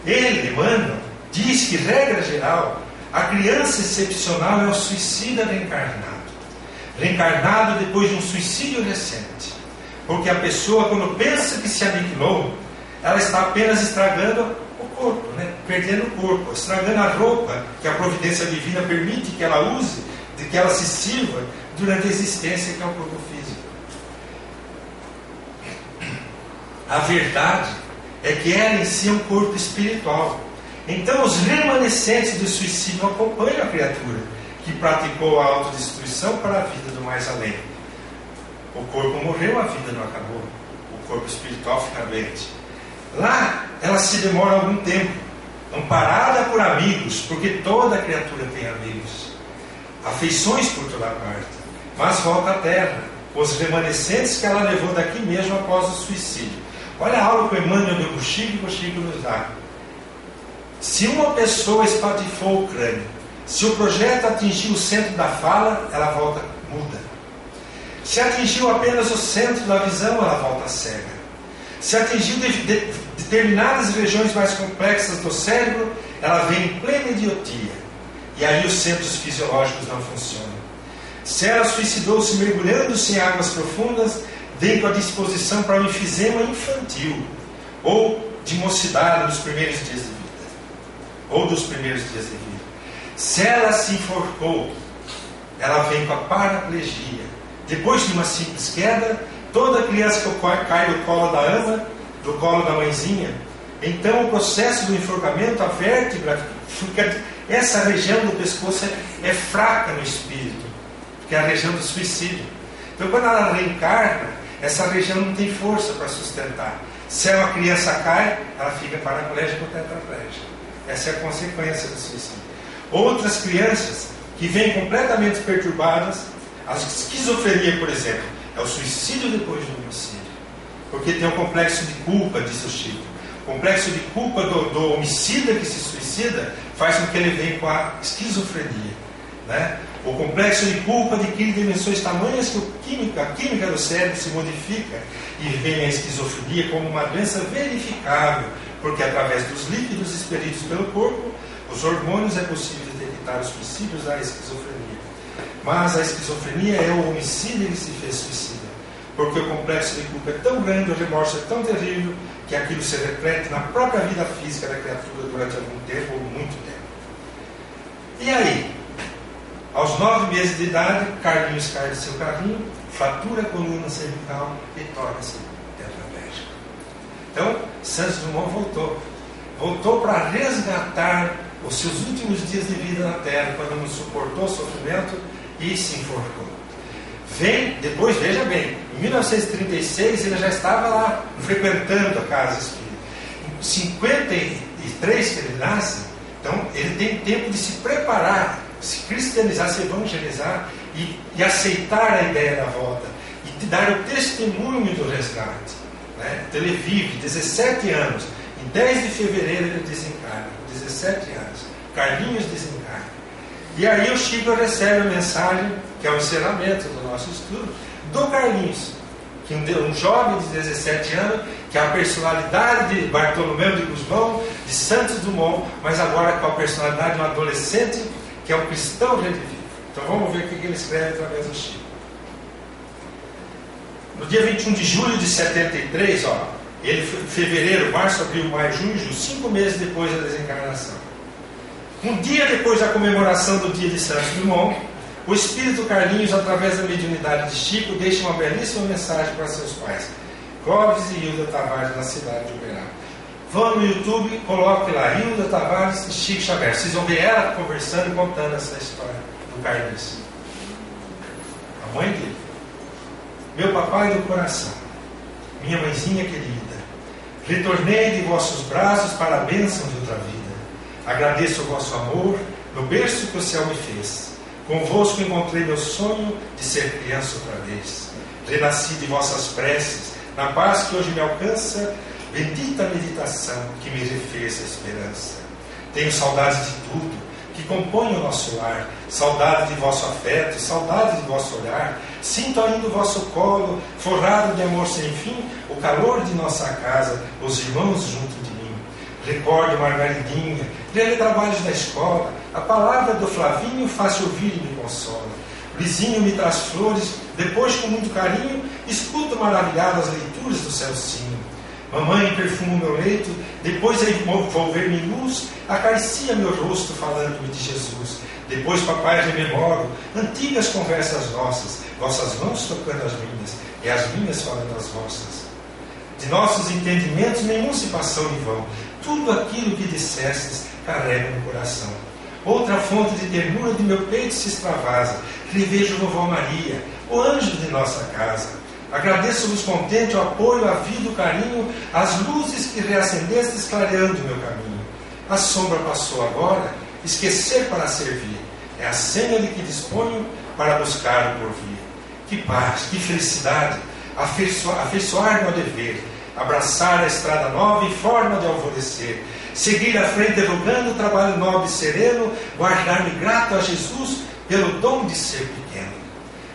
Ele, Emmanuel, diz que, regra geral, a criança excepcional é o suicida reencarnado depois de um suicídio recente, porque a pessoa, quando pensa que se aniquilou, ela está apenas estragando o corpo, né? Perdendo o corpo, estragando a roupa que a providência divina permite que ela use, de que ela se sirva durante a existência, que é o corpo físico. A verdade é que ela em si é um corpo espiritual. Então os remanescentes do suicídio acompanham a criatura que praticou a autodestruição para a vida do mais além. O corpo morreu, a vida não acabou. O corpo espiritual fica doente. Lá ela se demora algum tempo, amparada por amigos, porque toda criatura tem amigos, afeições por toda parte, mas volta à Terra, os remanescentes que ela levou daqui mesmo após o suicídio. Olha a aula que o Emmanuel deu para o Chico, que o Chico nos dá. Se uma pessoa espatifou o crânio, se o projeto atingiu o centro da fala, ela volta muda. Se atingiu apenas o centro da visão, ela volta cega. Se atingiu determinadas regiões mais complexas do cérebro, ela vem em plena idiotia. E aí os centros fisiológicos não funcionam. Se ela suicidou-se mergulhando-se em águas profundas, vem com a disposição para um enfisema infantil, ou de mocidade nos primeiros dias de vida, ou dos primeiros dias de vida. Se ela se enforcou, ela vem com a paraplegia. Depois de uma simples queda, toda criança que cai do colo da ama, do colo da mãezinha, então o processo do enforcamento, a vértebra, essa região do pescoço é fraca no espírito, que é a região do suicídio. Então quando ela reencarna, essa região não tem força para sustentar. Se uma criança cai, ela fica paraplégica ou tetraplégica. Essa é a consequência do suicídio. Outras crianças que vêm completamente perturbadas, a esquizofrenia, por exemplo, é o suicídio depois do homicídio, porque tem um complexo de culpa, diz o Chico. O complexo de culpa do homicida que se suicida faz com que ele venha com a esquizofrenia, né? O complexo de culpa adquire dimensões tamanhas que a química do cérebro se modifica e vem a esquizofrenia como uma doença verificável, porque através dos líquidos expelidos pelo corpo, os hormônios, é possível detectar os princípios da esquizofrenia. Mas a esquizofrenia é o homicídio que se fez suicida, porque o complexo de culpa é tão grande, o remorso é tão terrível, que aquilo se reflete na própria vida física da criatura durante algum tempo ou muito tempo. E aí, aos 9 meses de idade, Carlinhos cai do seu carrinho, fratura a coluna cervical e torna-se tetraplégico. Então, Santos Dumont voltou para resgatar os seus últimos dias de vida na Terra, quando não suportou o sofrimento e se enforcou. Depois, veja bem, em 1936 ele já estava lá frequentando a casa espírita. Em 53 que ele nasce, então ele tem tempo de se preparar, se cristianizar, se evangelizar e aceitar a ideia da volta e de dar o testemunho do resgate, né? Então ele vive 17 anos. Em 10 de fevereiro ele desencarna, 17 anos. Carlinhos desencarna. E aí o Chico recebe a mensagem, que é o encerramento do nosso estudo, do Carlinhos, que um jovem de 17 anos, que é a personalidade de Bartolomeu de Gusmão, de Santos Dumont, mas agora com a personalidade de um adolescente que é um cristão redivivo. Então vamos ver o que ele escreve através do Chico. No dia 21 de julho de 73, fevereiro, março, abril, maio, junho, julho, 5 meses depois da desencarnação. Um dia depois da comemoração do dia de Santos Dumont, o espírito Carlinhos, através da mediunidade de Chico, deixa uma belíssima mensagem para seus pais, Clóvis e Hilda Tavares, na cidade de Uberaba. Vão no YouTube, coloque lá, Hilda Tavares e Chico Xavier. Vocês vão ver ela conversando e contando essa história do Carlinhos. A mãe dele. Meu papai do coração, minha mãezinha querida, retornei de vossos braços para a bênção de outra vida. Agradeço o vosso amor no berço que o céu me fez. Convosco encontrei meu sonho de ser criança outra vez. Renasci de vossas preces, na paz que hoje me alcança, bendita meditação que me refez a esperança. Tenho saudade de tudo que compõe o nosso lar, saudade de vosso afeto, saudade de vosso olhar. Sinto ainda o vosso colo, forrado de amor sem fim, o calor de nossa casa, os irmãos junto de mim. Recordo Margaridinha, teletrabalhos da escola, a palavra do Flavinho faz ouvir e me consola. Luizinho me traz flores, depois com muito carinho, escuto maravilhado as leituras do Celcinho. Mamãe perfuma o meu leito, depois a envolver-me em luz, acaricia meu rosto falando-me de Jesus. Depois, papai, rememoro antigas conversas nossas, vossas mãos tocando as minhas, e as minhas falando as vossas. De nossos entendimentos nenhum se passou em vão. Tudo aquilo que dissestes carrego no coração. Outra fonte de ternura de meu peito se extravasa, que vejo vovó Maria, o anjo de nossa casa. Agradeço-vos contente o apoio, a vida, o carinho, as luzes que reacendestes clareando o meu caminho. A sombra passou agora, esquecer para servir, é a senha de que disponho para buscar o porvir. Que paz, que felicidade, afeiçoar-me ao dever, abraçar a estrada nova em forma de alvorecer, seguir à frente rogando o trabalho nobre e sereno, guardar-me grato a Jesus pelo dom de ser pequeno.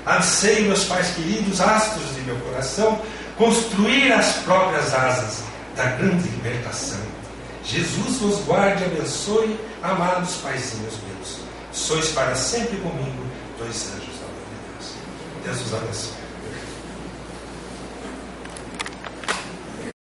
Anseio, meus pais queridos, astros de meu coração, construir as próprias asas da grande libertação. Jesus vos guarde e abençoe, amados paizinhos meus. Sois para sempre comigo, dois anjos da luz de Deus. Deus vos abençoe.